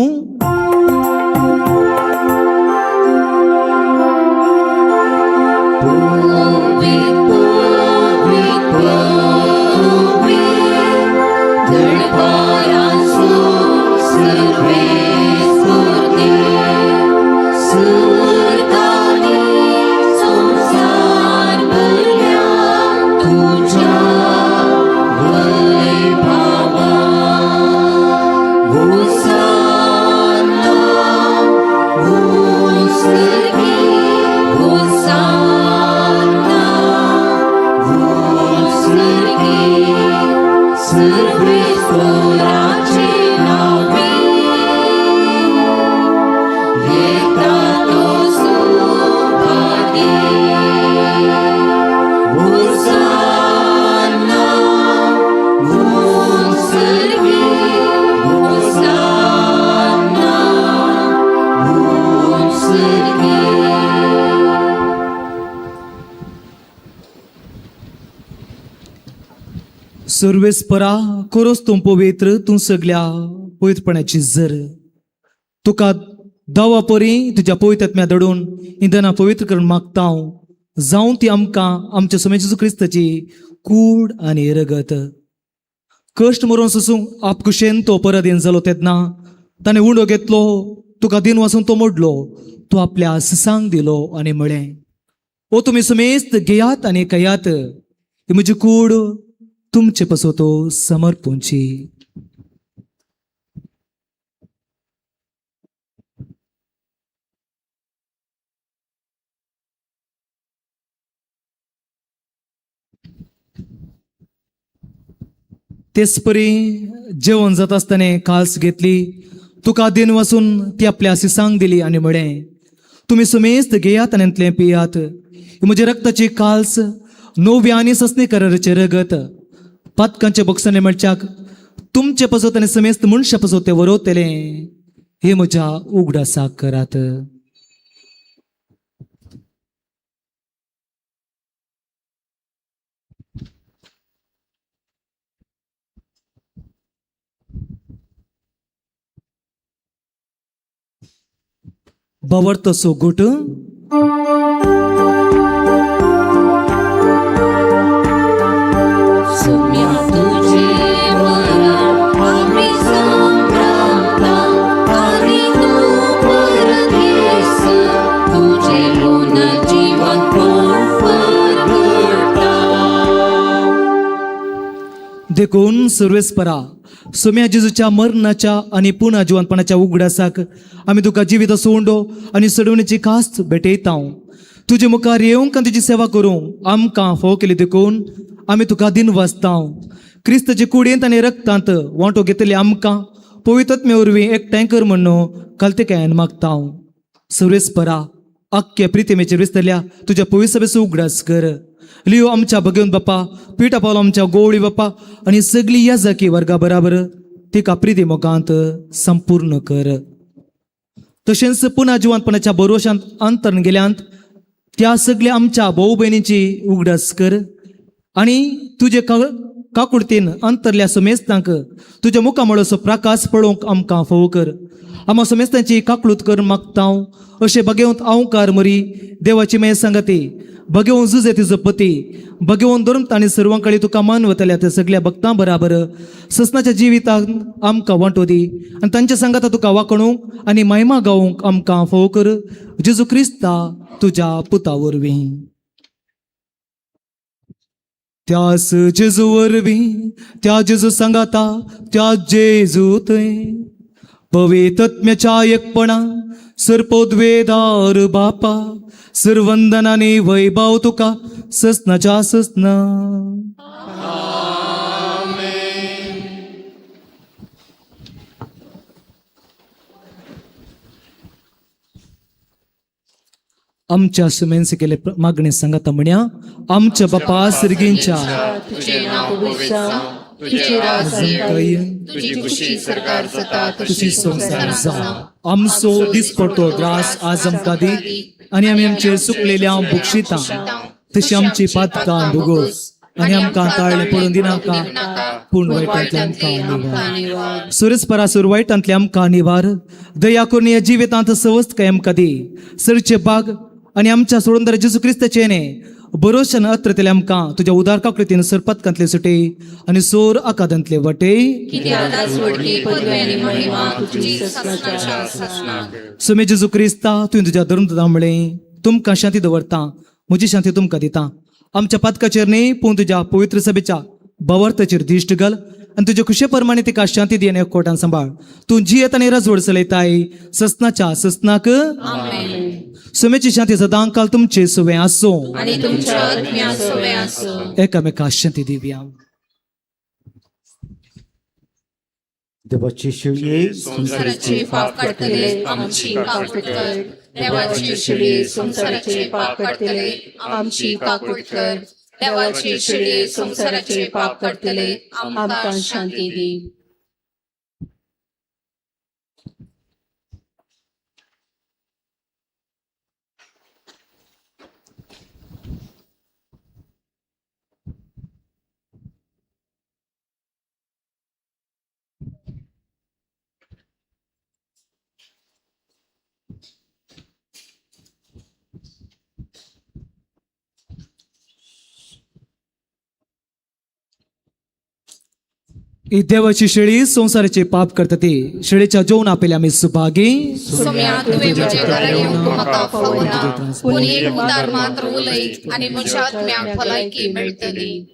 सर्वेस्परा खरोच तूं पवित्र तूं सगळ्या पवित्रपणाची जर तुका दावा परी तुज्या पवित्रात्म्या दडून इंधनां पवित्र करून मागता जावं ती आमकां आमच्या समय जेजू क्रिस्ताची कूड आनी रगत. कश्ट मरून सोसूंक आपकुशेन तो परत जालो तेन्ना ताणें उंडो घेतलो तुका दिन वाचून तो मोडलो तो आपल्या सिसांक दिलो आनी म्हळें ओ तुमी समेस्त घेयात आनी कयात ही म्हजी कूड तुमचे पसोतो समर्पूंची. तेच परी जेवण जाता आसतना काल्स घेतली तुका दिन वचून ती आपल्या सिसांक दिली आनी म्हळें तुमी समेस्त घेयात आनी इतलें पियात ही म्हजे रक्ताची काल्स नव्या आनी ससणे कराराचे रगत पदकांचे बक्षणे म्हणच्याक तुमचे पसोत आनी समेस्त मनशा पसोत ते वरवतले हे म्हज्या उगडासाक करात. बावरतो सो घोट देखून सर्वेस्परा सोम्या जेजूच्या मरणाच्या आनी पुन्हा जिवंतपणाच्या उगडासाक आमी तुका जिवीत असो उंडो आनी सडवणेची कास्त भेटयता. तुजे मुखार येवंक आनी तुजी सेवा करूंक आमकां फोव केली देखून आमी तुका दिन वाचता. क्रिस्ताचे कुडयेंत आनी रक्तांत वांटो घेतले आमकां पवित्रत्मे वरवीं एकठांय कर म्हणून कालतेकायान मागता. सर्वेस्परा अख्ख्या प्रितिमेचेर विस्तरल्या तुझ्या पवित्र सभेचो उगडास कर. लियो आमच्या भगवंत बाप्पा, पिठा पावलो आमच्या गोवळी बाप्पा आणि सगळी या जाकी वर्गा बराबर तिका प्रिती मोगांत संपूर्ण कर. तशेंच पुन्हा जिवंतपणाच्या भरोशांत अंतरण गेल्यांत त्या सगळ्या आमच्या भाऊ बहिणींची उगडास कर आणि तुझे काकुडतीन अंतरल्या समेस्तांक तुझ्या मुखामळसो प्रकाश पळोवंक आमकां फोव कर. आम्हा समेस्तांची काकळूत कर मागतां. अशें भगवंत हांवकार मरी देवाची माये सांगाती भगवंत जुजे तिजो पती भगवंत धर्म ताणी सर्वां कडेन तुका मानवतल्या त्या सगळ्या भक्तां बराबर ससनाच्या जिवितांत आमकां वांटो दी आनी तांच्या सांगाता तुका वाखणूंक आनी महिमा गावूंक आमकां फोव कर. जेजू क्रिस्ता तुज्या पुता वरवीं. त्यास जेजू वरवीं त्या जेजू सांगाता त्या जेजू थंय पवित्रात्म्याच्या एकपणा सर्पोद्वेदार बापा सर्वंदनाने वैभव तुका ससनाच्या ससना. आमच्या सुमेन्स केले मागणे सांगाता म्हण्या आमच्या बापा सर्गींच्या तुझे नाव पवित्र जावं, तुझे राज येवं, तुझी खुशी सरकार जाता तुझी संसार जावं. आमचो दिसपडतो ग्रास आज आमकां दी आनी आमी आमचेर चुकलेल्या बुक्षितां तशी आमची पातकां भोगोस आनी आमकां ताळ्ळे पडून दिनाका पूण वायटांतल्यान आमकां निवार. सुरेस परासूर वायटांतल्या आमकां निवार. दया करून ह्या जिवितांत सवस्त काय आमकां दी. सरचे बाग आनी आमच्या सोडून जेजू क्रिस्ताचे ने भरोशान अत्रतेले आमकां तुज्या उदार काकृतीन सरपतकांतले सुटे आनी सोर आकादांतले वटे सुमे जेजू क्रिस्ता तुवें तुज्या धर्म दामळे तुमकां शांती दवरता. म्हजी शांती तुमकां दिता. आमच्या पातकाचेर न्ही पूण तुज्या पवित्र सभेच्या भवार्थाचेर दिश्ट घाल आनी तुजे खुशे प्रमाणे तिका शांती दी आनी एकवटान सांबाळ. तूं जी येता आनी राजवड चलयताय ससनाच्या ससनाक सुमेची शांती सदां काल तुमचे सुवे आसो आणि तुमच्या आत्म्या सोबे आसो. एकामेकाक शांती दिवया. देवाची शिळये संसाराचे पाप काढतले आमची काकूट कर. देवाची शिळे संसाराचे पाप काढतले आमची काकूट कर. देवाची शिळे संसाराचे पाप काढतले आमकां शांती दी. ही देवाची शेळी संसाराचे पाप करता ती शेळीच्या जेवण आपले आम्ही सुभागी. सोम्या तुवें म्हजे घरा येवंक म्हाका फावना पूण एक उदार मात्र उलय आनी म्हज्या आत्म्याक भलायकी मेळटली.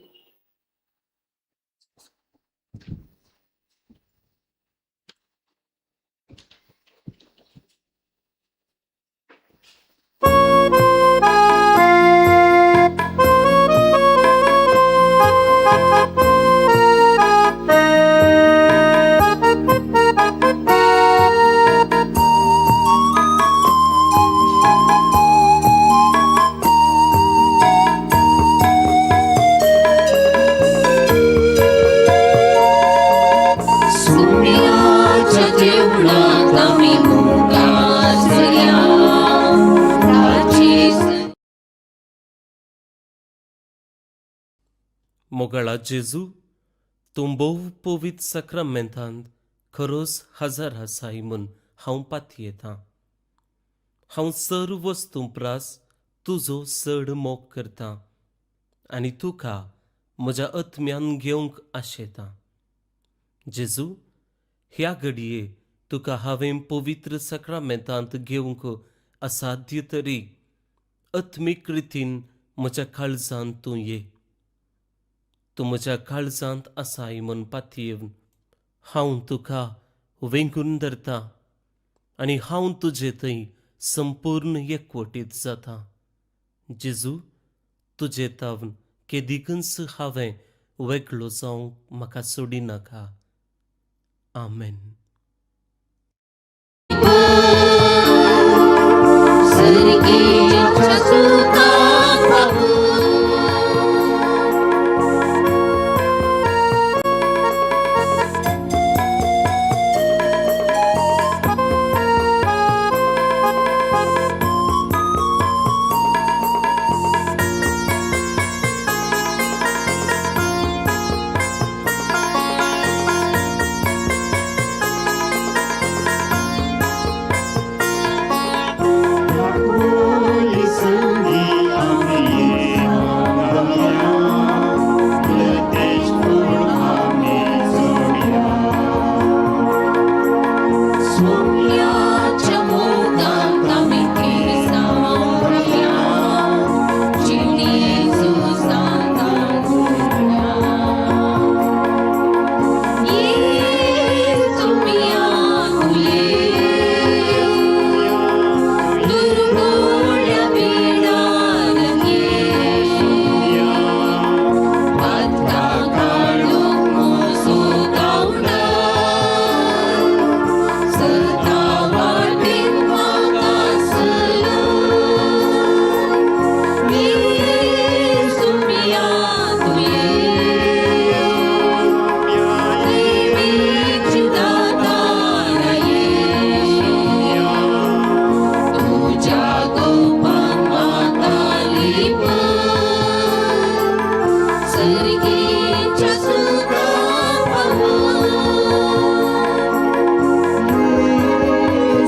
मोगळा जेजू तूं भोव पवित्र सक्रामेंतांत खरोच हजर आसाय म्हूण हांव पातयेतां. हांव सर्व वस्तू प्रास तुजो चड मोग करतां आनी तुका म्हज्या आत्म्यान घेवंक आशेतां. जेजू ह्या घडये तुका हांवें पवित्र सक्रामेंतांत घेवंक असाध्य तरी आत्मीक रितीन म्हज्या काळजांत तूं ये. तूं म्हज्या काळजांत आसाय म्हूण पातयेवन हांव तुका वेंगून धरतां आनी हांव तुजे थंय संपूर्ण एकवटीत जाता. जेजू तुजे तावन केदिकच हांवें वेगळो जावंक म्हाका सोडिनाका. आमेन. सरी स्वर्गीच्या सुखात पाहू. सोन्याच्या मोगात आम्ही सावरल्या, चिनी सुसाता झुरल्या. ये तुम्ही आतुले, दुर्गोड्या वेडार ये. पत्का काढून मोसो गावडा, सदा वाटेत मागासलो. तुम्ही आतुले, दैवीची दातार ये. तुझ्या गोपान माताली स्वर्गीच्या सुखात पाहू.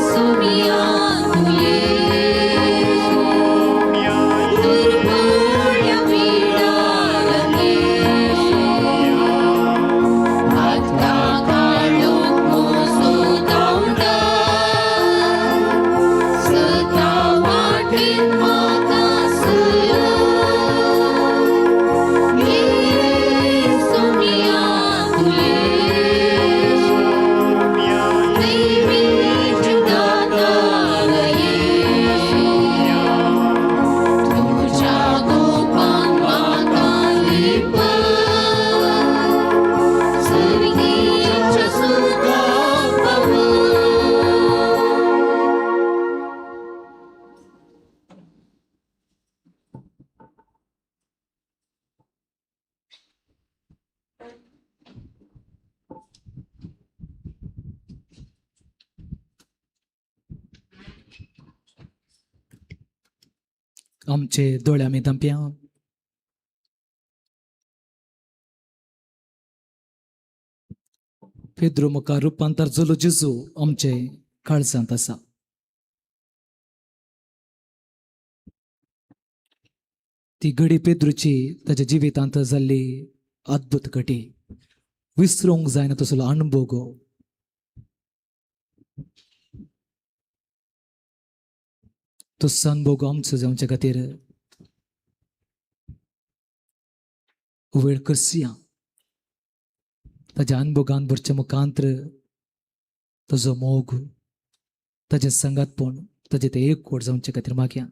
सोमिया तुये, दुर्गोड्या वेडार ये. पत्का काढून मोसो गावडा, सदा वाटेत मागासलो. सोमिया तुये, दैवीची दातार ये. तुझ्या गोपान माताली स्वर्गीच्या सुखात पाहू. आमचे दोळ्या मी दंप्या पेद्रो मुखार रुपांतर जालो जेजू आमचे काळजांत आसा. ती घडी पेद्रूची ताच्या जिवितांत जाल्ली अद्भुत घडी विसरूंक जायना तसलो अणभव गो. तो अनुभव गो आमचो जावचे खातीर वेळ करसिया. ताज्या अनुभवान भरच्या मुखांतर ताजो मोग, ताजे संगातपण, ताजे ते एक कोट जावचे खातीर मागया.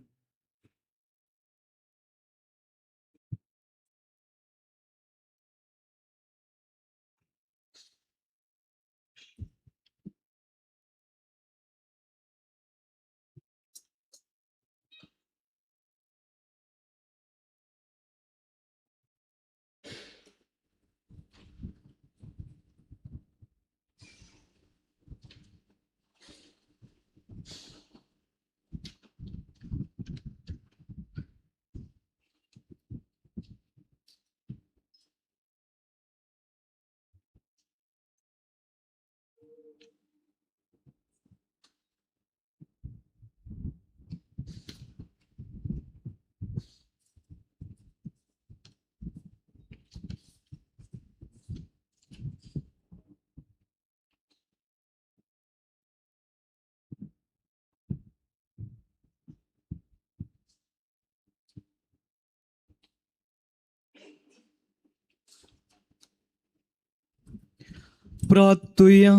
प्रार्थुया.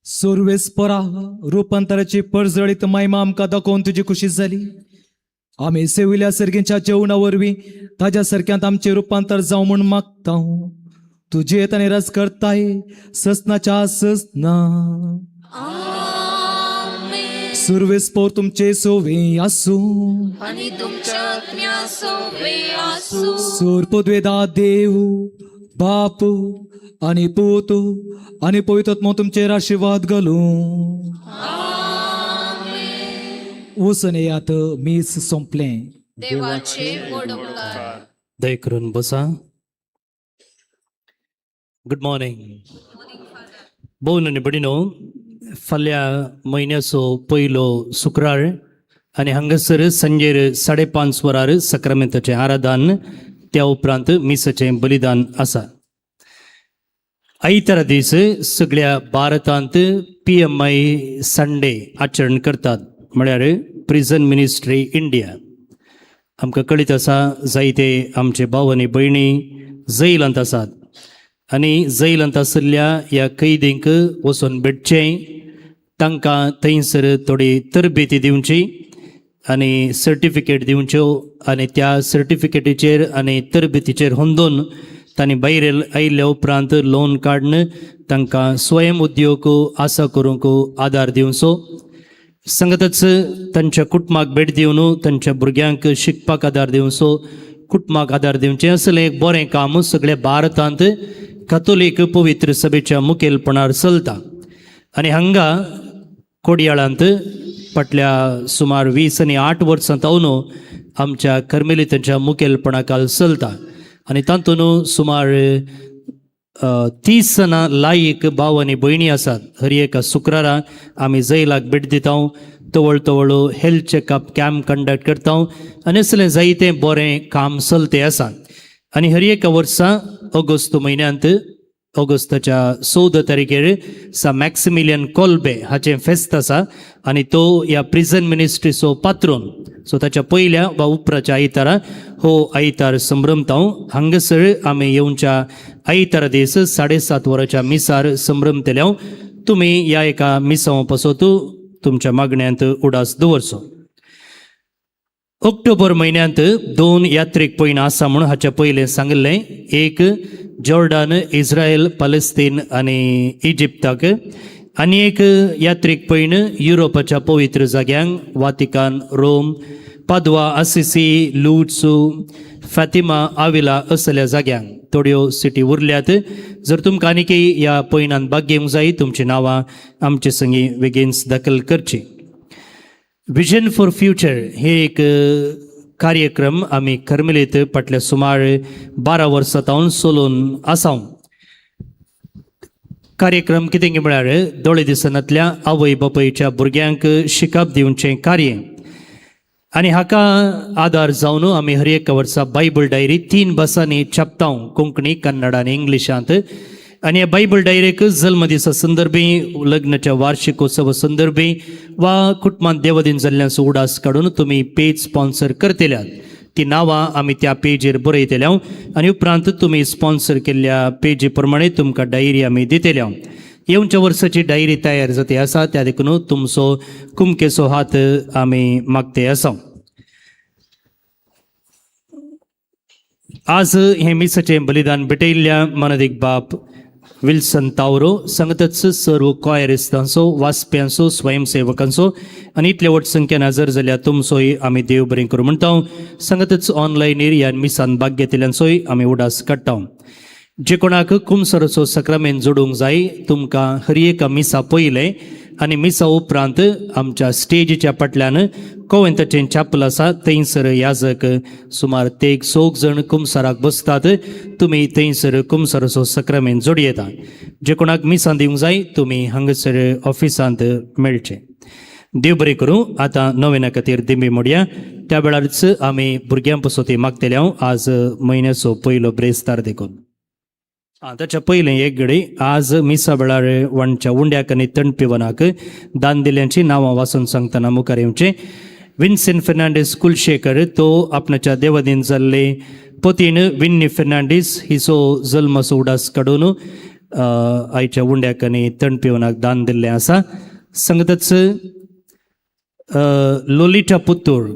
सर्वेस्परा रूपांतराची पडझडीत महिमा आमकां दाखोवन तुजी खुशी जाली. आमी सेविल्या सर्गेच्या जेवणा वरवीं ताज्या सारक्यांत आमचे रूपांतर जावं म्हूण मागता. तुजे येताने रस करताय ससनाच्या ससना. सर्वेस्पोर तुमचे सोवे आसू आणि तुमच्या आत्म्या सोवे आसू. सर्पद्वेदा देव बाप आणि पोत आणि पवित्रात्मा तुमचेर आशीर्वाद घालू. वसनेयात मीस संपलें. देवाचे व्हड उपकार. दय करून बसा. Good morning. भोवन आनी भयणीनो, फाल्यां म्हयन्याचो पयलो शुक्रार आनी हांगासर सांजेर 5:30 वरार सक्रामेंताचें आराधन, त्या उपरांत मिसाचें बलिदान आसा. आयतारा दीस सगळ्या भारतांत PMI संडे आचरण करतात, म्हळ्यार प्रिझन मिनिस्ट्री इंडिया. आमकां कळीत आसा जायते आमचे भाव आनी भयणी जैलांत आसात आनी जैलांत आशिल्ल्या ह्या कैदींक वचून भेटचें, तांकां थंयसर थोडी तरबेती दिवची आनी सर्टिफिकेट दिवच्यो आनी त्या सर्टिफिकेटीचेर आनी तरबेतीचेर होंदून तांणी भायर आयिल्ल्या उपरांत लोन काडून तांकां स्वयं उद्योग आसा करूंक आदार दिवचो. सांगतच तांच्या कुटुंबाक भेट दिवन तांच्या भुरग्यांक शिकपाक आदार दिवचो, कुटुंबाक आदार दिवचें असलें एक बरें काम सगळ्या भारतांत कॅथोलीक पवित्र सभेच्या मुखेलपणान चलता. आनी हांगा कोडयाळांत फाटल्या सुमार 20 आनी 8 वर्सां जावन आमच्या कर्मेलितांच्या मुखेलपणा खाल चलता. आनी तातूंत सुमार 30 जाणां लायक भाव आनी भयणी आसात. हर एका शुक्रारा आमी जैलाक भेट दिता, तवळ तवळ हेल्थ चॅकअप कॅम्प कंडक्ट करता आनी असलें जायतें बरें काम चलतें आसा. आनी हर एका वर्सा ऑगस्ट म्हयन्यांत ऑगस्टाच्या 14 तारखेर मॅक्सिमिलियन कोल्बे हाचें फेस्त आसा आनी तो ह्या प्रिझन मिनिस्ट्रीचो पात्रोन. सो ताच्या पयल्या वा उपराच्या आयतारा हो आयतार संभ्रमता. हांगासर आमी येवच्या आयतारा दीस 7:30 वरांच्या मिसार संभ्रमतल्या. तुमी ह्या एका मिसांव पासत तुमच्या मागण्यांत उडास दवरचो. ऑक्टोबर म्हयन्यांत 2 यात्रेक पयण आसा म्हूण हाच्या पयलें सांगलें. एक जॉर्डन, इस्रायल, पॅलेस्तीन आनी इजिप्ताक, आनी एक यात्रेक पयण युरोपाच्या पवित्र जाग्यांक वातिकान, रोम, पादवा, असिसी, लूड्स, फातिमा, आविला असल्या जाग्यांक. थोड्यो सिटी उरल्यात. जर तुमकां आनीकय ह्या पयणांत भाग घेवंक जाय, तुमचीं नांवां आमचे संगी बेगीनच दाखल करची. विजन फॉर फ्युचर हे एक कार्यक्रम आमी कर्मेलीत फाटल्या सुमार 12 वर्सां जावन चलोवन आसा. कार्यक्रम कितें म्हळ्यार दोळे दिसनांतल्या आवय बापायच्या भुरग्यांक शिकप दिवचें कार्य. आनी हाका आदार जावन आमी हर एक वर्सा बायबल डायरी 3 भासांनी छापता, कोंकणी, कन्नड आनी इंग्लिशांत. आनी ह्या बायबल डायरेक जल्मदिसा संदर्भी, लग्नाच्या वार्षिकोत्सव संदर्भी वा कुटुंबांत देवदीन जाल्ल्याचो उडास काडून तुमी पेज स्पॉन्सर करतल्यात. ती नांवां आमी त्या पेजीर बरयतल्या आनी उपरांत तुमी स्पॉन्सर केल्ल्या पेजी प्रमाणे तुमकां डायरी आमी दितल्या. येवच्या वर्साची डायरी तयार जाती आसा, त्या देखून तुमचो कुमकेचो हात आमी मागते आसा. आज हे मिसाचें बलिदान भेटयल्ल्या मानदीक बाप विल्सन तावरो, सांगतच सर्व कॉयरिस्तांचो, वाचप्यांचो, स्वयंसेवकांचो आनी इतले व्हड संख्येन हजर जाल्या तुमचोय आमी देव बरें करूं म्हणटा. सांगतच ऑनलायनीर ह्या मिसान भाग घेतिल्ल्यांचोय आमी उडास काडटा. जे कोणाक कुमसराचो सक्रामेंत जोडूंक जाय, तुमकां हर एका मिसा पयलें आनी मिसा उपरांत आमच्या स्टेजीच्या फाटल्यान कोवेंताचें चॅपल आसा, थंयसर याजक सुमार 100 जण कुमसाराक बसतात. तुमी थंयसर कुमसाराचो सक्रामेंत जोडी येता. जे कोणाक मिसां दिवंक जाय, तुमी हांगासर ऑफिसांत मेळचें. देव बरें करूं. आतां नोवेना खातीर दिंबी मोडया. त्या वेळारच आमी भुरग्यां पासत मागतल्या. आज म्हयन्याचो पयलो ब्रेस्तार देखून ताच्या पयलें एक घडी आज मिसा वेळार वणच्या उंड्याक आनी तणपिवनाक दान दिल्यांची नांवां वाचून सांगतना मुखार येवचें. विन्सेंट फेर्नांडीस कुलशेकर, तो आपणाच्या देवदीन जाल्ले पतीन विन्नी फेर्नांडीस हिचो जल्माचो उडास काडून आयच्या उंड्याक आनी तणपिवनाक दान दिल्लें आसा. सांगतच लोलिटा पुत्तूर,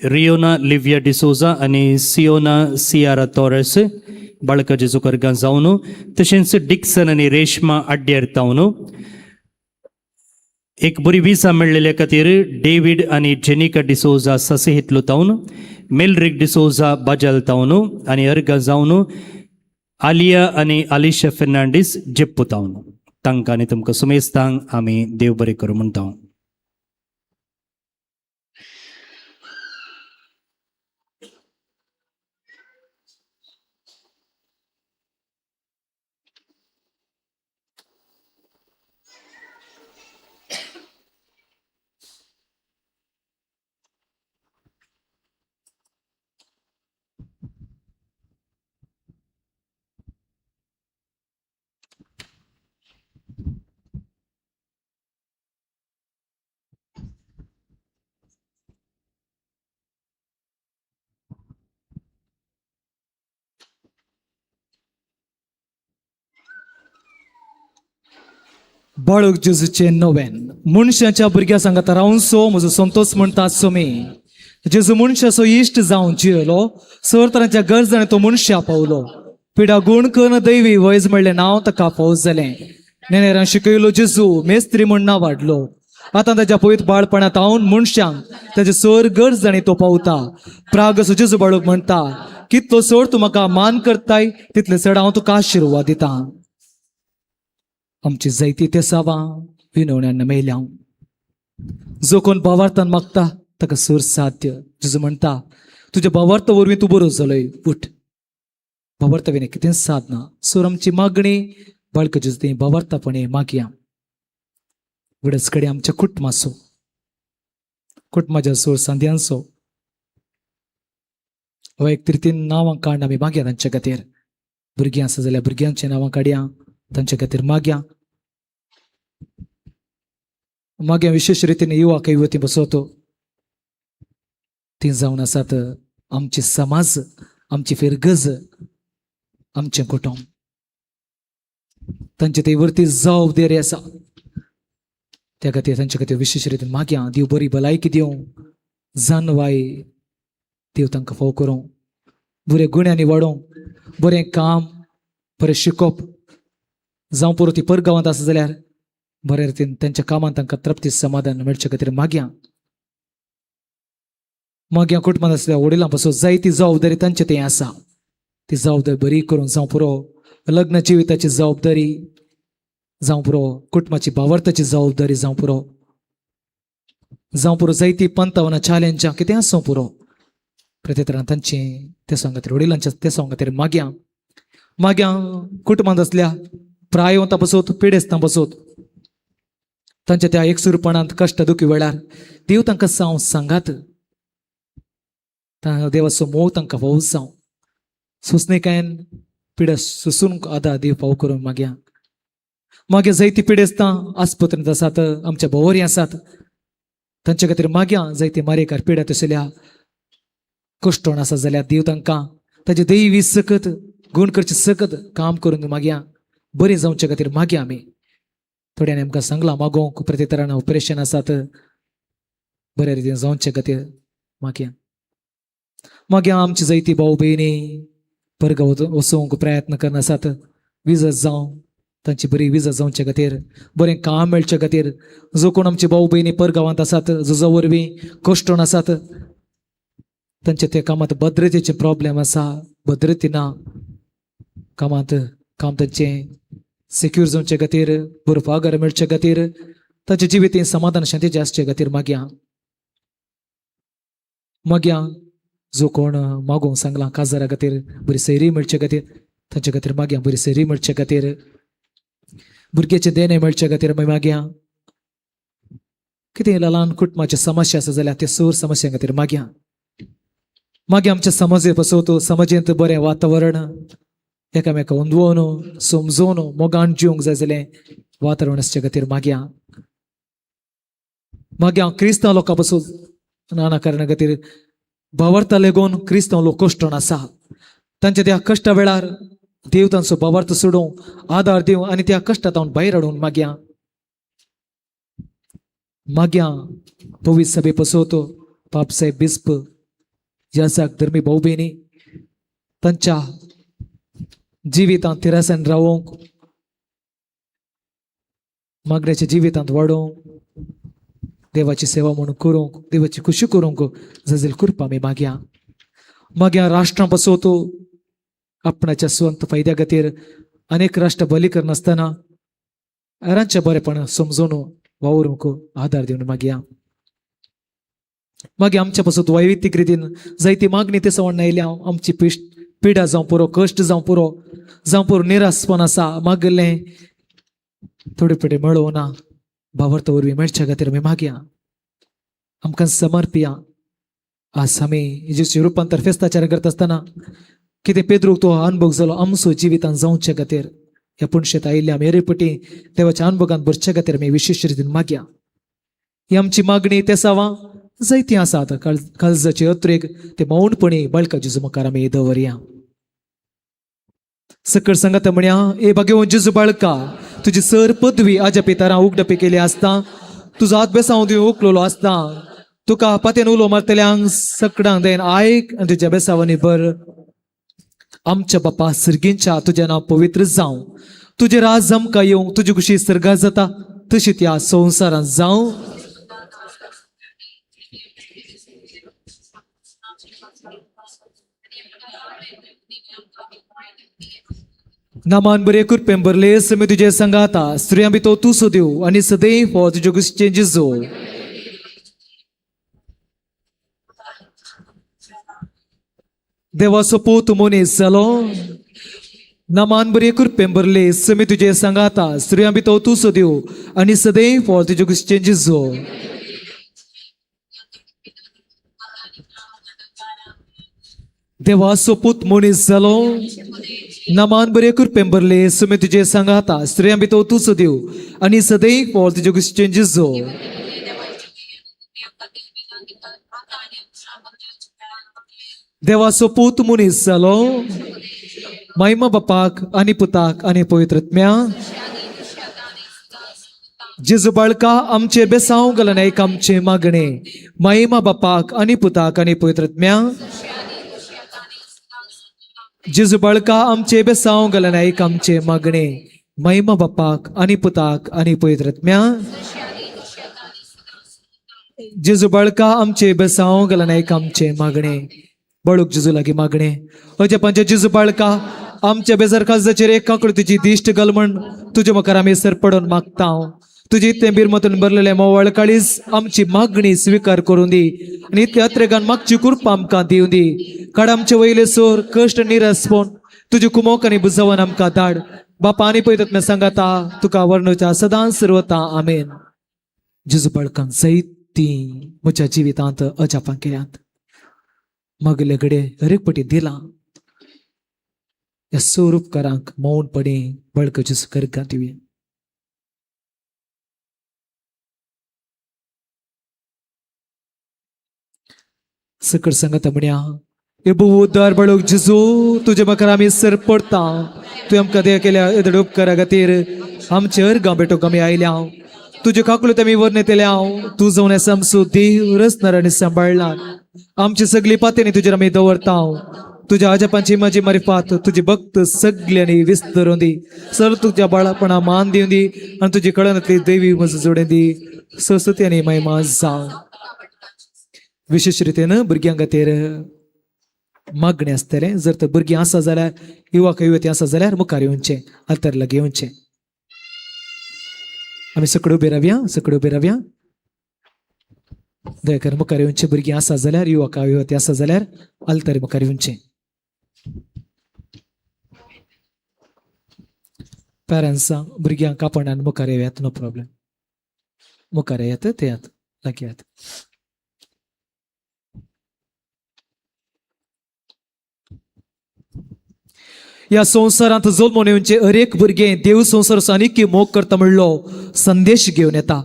रियोना लिव्हिया डिसोजा आनी सियोना सियारा तोरस बाळका जेजू करगां जावन, तशेंच डिक्सन आनी रेश्मा आड्डेर तावन, एक बरी विसा मेळ्ळेल्या खातीर डेव्हिड आनी जेनिका डिसोजा ससेहितलो तावन मेलरिक डिसोजा बाजल तावन आनी अर्गा जावन आलिया आनी आलिशा फेर्नांडीस जेप्पो तावन तांकां आनी तुमकां सुमेस्तांक आमी देव बरें करूं म्हणटा. बाळक जेजूचे नोवेन मनशाच्या भुरग्या सांगात रावन सो म्हजो संतोष म्हणटा सोमे जेजू मनशाचो इश्ट जावन जियलो सर तरांच्या गरजांनी तो मनशा पावलो पिडा गुण करून दैवी वयज म्हणलें नांव ताका फावज जालें नेनेरां शिकयलो जेजू मेस्त्री म्हण नांव वाडलो आतां ताच्या पयत बाळपणांत हांव मनशांक ताचे सर गरजांनी तो पावता प्राग असो जेजू बाळक म्हणटा कितलो चड तूं म्हाका मान करताय तितले चड हांव तुका आशिर्वाद दितां. आमची जायती तेसावां विनवण्यान मेल्या जो कोण भावार्थान मागता ताका सर साध्य जेजू म्हणटा तुज्या भावार्था वरवीं तूं बरो जालोय उठ भावार्था विने कितें साधना सर आमची मागणी बाळक जेजू ती भावार्थापणे मागया वडस कडेन आमच्या कुटुंबाचो कुटुंबाच्या सर सांद्यांचो हो एक तरेतीन नांवां काड आमी मागया तांच्या खातीर भुरगीं आसा जाल्यार भुरग्यांची नांवां काडया तांच्या खातीर मागया मागया विशेष रितीन युवक युवती बसवतो ती जावन आसात आमचे समाज आमची फेरगज आमचे कुटुंब तांचे ते वरती जबाबदारी आसा त्या खातीर तांच्या खातीर विशेष रितीन मागया देव बरी भलायकी दिवं जानवाय देव तांकां फाव करूं बरे गुण्यांनी वाडोवं बरें काम बरें शिकप जावं पुरो ती परगांवांत आसा जाल्यार बरे रितीन त्यांच्या कामांत तांकां तृप्ती समाधान मेळचे खातीर मागया मागया कुटुंबांत आसल्या वडिलां पासून जायती जबाबदारी तांचे तें आसा ती जबाबदारी बरी करून जावं पुरो लग्न जिविताची जबाबदारी जावं पुरो कुटुंबाची भावार्थाची जबाबदारी जावं पुरो जायती पंतावना चॅलेंजां कितें आसूं पुरो प्रत्येक तरान तांची ते सांग खातीर वडिलांच्या ते सांग खातीर मागया कुटुंबांत असल्या प्रायवंतां बसोत पिडेस्तां बसोत तांच्या त्या एकसुरपणांत कश्ट दुखी वेळार देव तांकां साव सांगात देवाचो मोग तांकां फावो जावं सुस्निकायेन पिडे सुसून आदार देव फावो करून मागया जायती पिडेस्तां आस्पत्रेंत आसात आमच्या भोवरी आसात तांचे खातीर मागया जायती मारेकार पिड्यात आशिल्ल्या कश्टोण आसा जाल्यार देव तांकां ताचे दैवी सकत गुण करचे सकत काम करून मागया बरें जावचे खातीर मागया आमी थोड्यांनी आमकां सांगलां मागोवंक प्रत्येक तरान ऑपरेशन आसात बरे रितीन जावचे खातीर मागया आमची जायती भाव भयणी परगांव वचूंक प्रयत्न करना आसात विजा जावं तांची बरी विजा जावचे खातीर बरें काम मेळचे खातीर जो कोण आमची भाव भयणी परगांवांत आसात जो वरवीं कश्टोण आसात तांचे ते कामांत भद्रतेचे प्रॉब्लेम आसा भद्रती ना कामांत काम तांचें सिक्यूर जावचे खातीर बरो पगार मेळचे खातीर तांचे जिवीत समाधान शांतीचे आसचे खातीर मागया जो कोण मागोवंक सांगला काजारा खातीर बरी सैरी मेळचे खातीर तांचे खातीर मागया बरी सैरी मेळचे खातीर भुरग्याचे देणे मेळचे खातीर मागया कितें ल्हान कुटुंबाचे समस्या आसा जाल्यार ते सर समस्या खातीर मागया आमच्या समाजे बसवतो समाजेंत बरें वातावरण एकामेका उंदवून समजून मोगान जिवंक जाय जालें वातावरण आसचे खातीर मागया क्रिस्तांव लोकां पासून नाना कारणा खातीर भावार्था लेगून क्रिस्तांव लोक कश्टोण आसा तांच्या त्या कश्टा वेळार देव तांचो भावार्थ सोडूंक आदार दिवं आनी त्या कश्टांत भायर हाडून मागया पवित्र सभे बसवतो पापसाहेब बिस्प यासाक धर्मी भाऊ भयणी तांच्या जिवितांत तिरासान रावोंक मागण्याच्या जिवितांत वाडोवंक देवाची सेवा म्हणून करूंक, देवाची खुशी करूंक जजेल कृपा आमी माग्या राष्ट्रां पासो तो आपणाच्या स्वंत फायद्या खातीर अनेक राष्ट्र बली करनासतना हेरांचे बरेपण समजून वावरूंक आदार दिवन मागया आमच्या पासून वैयक्तीक रितीन जायती मागणी ते सवण आयल्या आमची पिडा जावं पुरो, कश्ट जावं पुरो निरासपण आसा मागलें थोडे पेटे मेळों ना भावार्थ वरवीं मेळच्या खातीर आमी मागया आमकां समर्पिया. आज आमी जेजूचें रुपांतर फेस्ताचेर करता आसतना कितें पेद्रूक तो अनुभव जालो आमचो जिवितांत जावचे खातीर ह्या पुणशेत आयिल्ल्या आमी एरेपटी देवाच्या अनुभवांत भरचे खातीर आमी विशेश रितीन मागया. ही आमची मागणी ते सावा जायती आसात काळजाचे अत्रेक ते मौनपणी बाळका जेजू मुखार आमी दवरया. सकळ सांगात म्हण्या ए भाग्यवान जेजू बाळका, तुजी सर पदवी आज्या पितारां उगडपी केली आसता, तुजो हात बेसांव दिवन उखलोलो आसता, तुका पातेन उलो मारतल्यांक सकडांक देन आयक आनी तुज्या बेसावांनी भर. आमच्या बापा सर्गींच्या तुजें नांव पवित्र जावं, तुजें राज आमकां येवंक, तुजी खुशी सर्गार जाता तशी त्या संवसारांत जावं. नामान बरे कृपेन भरले समी तुजे संगाता स्त्रियां भितर तूं सोद्यो आनी सदैव हो तुजे कुशीचें जेजू. देवाचो पूत मनीस जालो, नामान बरे कृपेन भरले समी तुजे संगाता स्त्रियां भितर तूं सोद्यो आनी सदैव हो तुजे कुशीचें जेजू. देवाचो पूत मनीस जालो, नामान बरे कृपेन भरले समी तुजे सांगाता स्त्रियां भितर तूं सोद्यो आनी सदैव हो तुजे कुशीचें जेजू. देवाचो पूत मनीस जालो, महिमा बापाक आनी पुताक आनी पवित्रात्म्या. जेजू बाळका आमचेर बेसांव घालन एक आमचे मागणे, महिमा बापाक आनी पुताक आनी पवित्रात्म्या. जेजू बाळका आमचे बेसांव घालन एक आमचे मागणे, महिमा बापाक आनी पुताक आनी पवित्रात्म्या. जेजू बाळका आमचे बेसांव घालन एक आमचे मागणे, बळूक जेजू लागी मागणे. अजे पंच जेजू बाळका आमच्या बेजार काळजाचेर एक तुजी दिश्ट घाल म्हण तुजे मुखार आमी सरपडून मागता. तुजी इतलें बिरमतून भरलेले मोवाळ काळीज आमची मागणी स्वीकार करून दी आनी इतल्या अत्रेगान मागची कृपा आमकां दिवं दी. काड आमचे वयले सोर कश्ट निरसपण तुजे कुमोक आनी बुजवण आमकां धाड. बापा आनी पळयतात सांगाता तुका वर्णुच्या सदां सर्वता आमेन. जेजू बाळकान जायती म्हज्या जिवितांत अजापां केल्यात, मागले घडे हरेक पटी दिला. ह्या सोर उपकारांक मौनपणी बळक जेजू करगा दिवया. सकळ सांगता म्हण्या ए बुवो उद्दार बळूक जेजू तुजे मुखार आमी सरपडता. तुवें आमकां दया केल्या येदोड उपकारा खातीर आमचे अर्गां भेटोवंक आमी आयल्या. तुजे काकुळत आमी वर्णयतल्या तूं जावन आसा आमचो देव रचणार आनी सांबाळला. आमची सगळी पातेनी तुजेर आमी दवरता. तुज्या आजापांची माझी मारिफात तुजी भक्त सगळ्यांनी विस्तरून दी. सर तुज्या बाळापणा मान दिवन दी आनी तुजी कळनातली देवी मज जोडेन दी. सरस्वती आनी महिमा जावं. विशेष रितीन भुरग्यां खातीर मागणी आसतले. जर तर भुरगीं आसा जाल्यार युवक युवती आसा जाल्यार मुखार येवचें, आल्तार लागीं येवचें. आमी सकड उबे रावया. दया कर मुखार येवचें. भुरगीं आसा जाल्यार युवक युवती आसा जाल्यार आल्तार मुखार येवचें. पेरंट्सांक भुरग्यांक आपणान मुखार येयात, नो प्रॉब्लेम. मुखार येयात, ते येयात, लागीं येयात. ह्या संवसारांत जल्मून येवचे हरेक भुरगें देव संवसार आनीक मोग करता म्हणलो संदेश घेवन येता.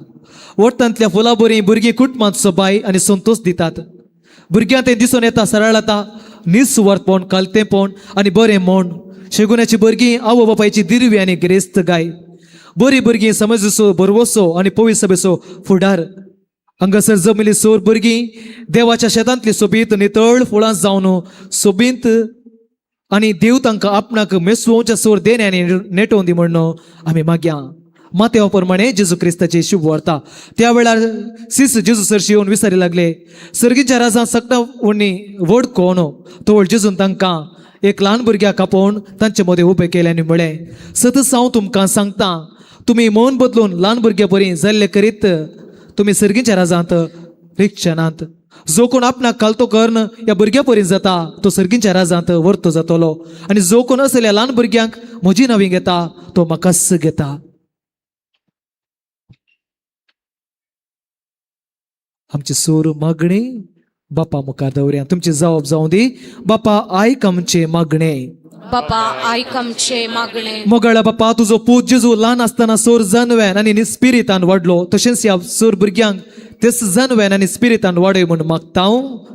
वट्टांतल्या फुलां बरीं भुरगीं कुटुंबांत सोबाय आनी संतोश दितात. भुरग्यां तें दिसून येता सरळ जाता निस्वार्थपण, कालतेपण आनी बरें म्हण. शेगुण्याची भुरगीं आवय बापायची दिरवी आनी गिरेस्त गाय. बरीं भुरगीं समजसो बरवसो आनी पवित्र सभेचो फुडार. हांगासर जमिल्ली सोर भुरगीं देवाच्या शेतांतली सोबीत नितळ फुलां जावन सोबीत आनी देव तांकां आपणाक मेसवोवच्या सोर देण्यानी नेटोवन दी म्हणून आमी मागया. मातेवा प्रमाणे जेजू क्रिस्ताची शुभ वार्ता त्या वेळार सिस जेजू सरशी येवन विचारी लागले सर्गीच्या राजा सकता उणी वड कोणो तो वड जेजून तांकां एक ल्हान भुरग्याक कापोवन तांचे मदें उबें केलें आनी म्हळें सतत हांव तुमकां सांगता तुम्ही मन बदलून ल्हान भुरग्या परी जाल्ले करीत तुम्ही सर्गीच्या राजांत रिक्षणांत जो कोण आपणाक कालतो कर्ण या भुरग्या परी जाता तो सर्गीच्या राजांत वर्तो जातलो आणि जो कोण असल्या ल्हान भुरग्यांक म्हजी नांवी घेता तो म्हाकाच घेता. आमची सूर मागणी बापा मुखार दवरया. तुमची जबाब जावं दी. बापा आयक आमचे मागणे. बापा आयक आमचे मागणे. मोगाळ्या बापा तुजो पूत जेजू ल्हान आसतना सोर जानव्यान आनी निस्पिरितान वाडलो तशेंच ह्या सोर भुरग्यांक तेच जानव्यान आनी स्पिरितान वाडय म्हूण मागता.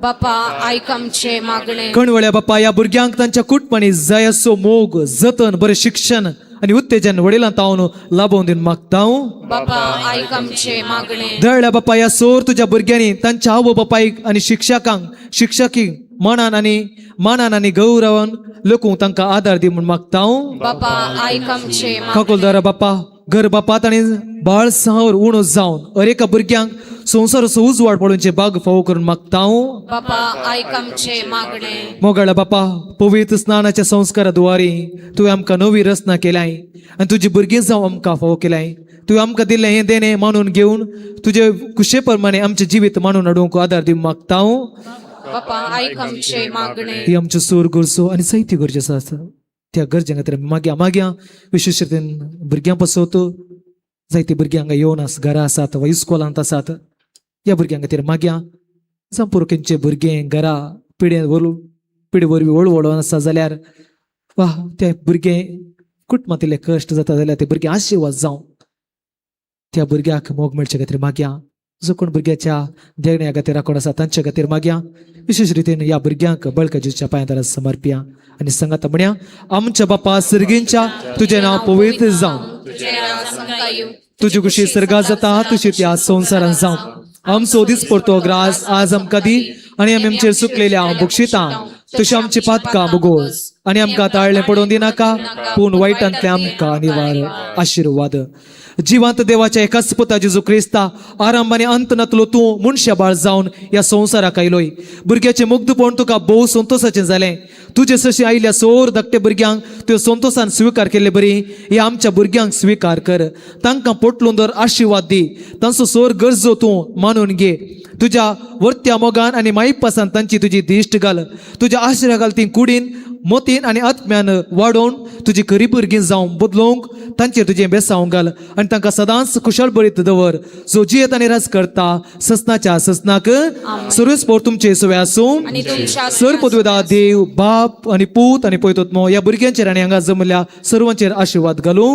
बापा आयक आमचे मागणे. कणवळ्या बापा ह्या भुरग्यांक तांच्या कुटपणी जाय असो मोग जतन बरें शिक्षण आनी उत्तेजन वडिलां तावन लाभोवन दिवन मागता. बापा आयक आमचे मागणे. दळ्या बापा ह्या सोर तुज्या भुरग्यांनी तांच्या आवय बापायक आनी शिक्षकी मानान आनी गौरवान लोकूंक तांकां आदार दी म्हूण मागता. बापा आयक आमचे काकोलदारा बापा घर बापात आनी बाळ सावर उणो जावन हर एका भुरग्यांक संवसाराचो उजवाड पडोवचे बाग फावो करून मागता. बापा आयक आमचे मागणे. मोगाळ्या बापा पवित्र स्नानाच्या संस्कारा द्वारे तुवें आमकां नवी रचना केल्याय आनी तुजी भुरगीं जावं आमकां फावो केल्याय. तुवें आमकां दिल्लें हें देणें मानून घेवन तुजे कुशे प्रमाणे आमचें जिवीत मानून हाडूंक आदार दिवंक मागता. बापा आयक आमचे मागणे. ही आमच्यो सोर गरजो आनी जायत्यो गरजेचो आसा त्या गरजे खातीर माग्या विशेश रितीन भुरग्यां पासत जायती भुरगीं हांगा येवन घरा आसात वा इस्कॉलांत आसात. ह्या भुरग्यां खातीर माग्या जावं पुरकेंचे भुरगें घरा पिढी वरवीं वळवळोन आसा जाल्यार वा ते भुरगें कुटुंबांतले कश्ट जाता जाल्यार ते भुरगें आशिर्वाद जावं त्या भुरग्याक मोग मेळचे खातीर माग्या. जो कोण भुरग्याच्या देगण्या खातीर राखण आसा तांचे खातीर माग्या. विशेष रितीन ह्या भुरग्यांक बळका जेजूच्या पांयां समर्पिया आनी सांगात म्हणया आमच्या बापा सर्गींच्या तुजें नांव पवित्र जावं तुजी कुशी सर्गात जाता तशी त्या संवसारांत जावं. आमचो दीस पडतो ग्रास आज आमकां दी आनी आमी आमचेर चुकलेल्या बक्षितां तशी आमची पातकां भोगोस आनी आमकां ताळ्ळें पडोवन दिनाका पूण वायटांतले आमकां निवार आशिर्वाद. जिवंत देवाच्या एकाच पुता जेजू क्रिस्ता आरंभ आनी अंत नातलो तूं मनशा बाळ जावन ह्या संवसाराक आयलोय. भुरग्याचें मुग्धपण तुका भोव संतोशाचें जालें. तुजे सशी आयिल्ल्या सोर धाकटे भुरग्यांक तुवें संतोशान स्विकार केले बरी हे आमच्या भुरग्यांक स्विकार कर. तांकां पोटलून दर आशिर्वाद दी. तांचो सोर गरजो तूं मानून घे. तुज्या वर्त्या मोगान आनी माईपासान तांची तुजी दिश्ट घाल. तुज्या आशिर्वाद घाल ती कुडीन मोतीन आनी आत्म्यान वाडोवन तुजी खरी भुरगीं जावं बदलूंक तांचेर तुजें बेसांव घाल आनी तांकां सदांच कुशळ बरीत दवर. जो जियेत आनी राज करता ससनाच्या ससनाक सर्वस्पोर तुमचे सवे आसूं. सर पदवेदार देव बाप आनी पूत आनी पवित्रात्मो ह्या भुरग्यांचेर आनी हांगा जमल्या सर्वांचेर आशिर्वाद घालूं.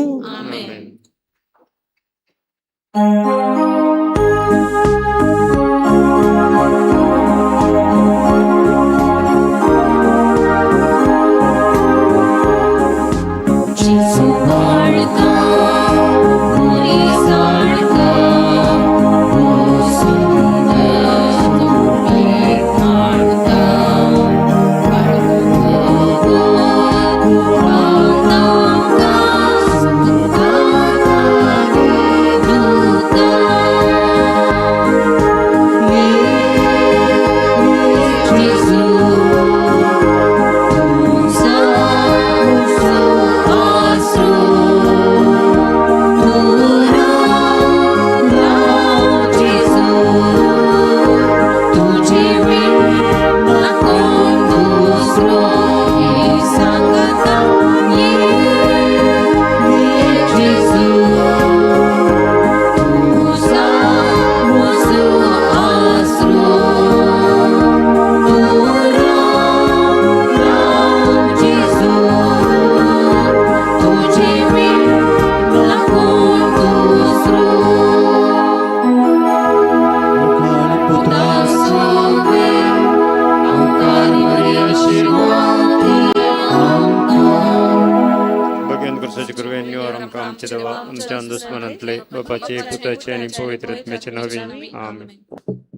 आमचे देवा आमच्या दुश्मनांतले बापाचे पुताचे आणि पवित्र आत्म्याचे नावे आमेन.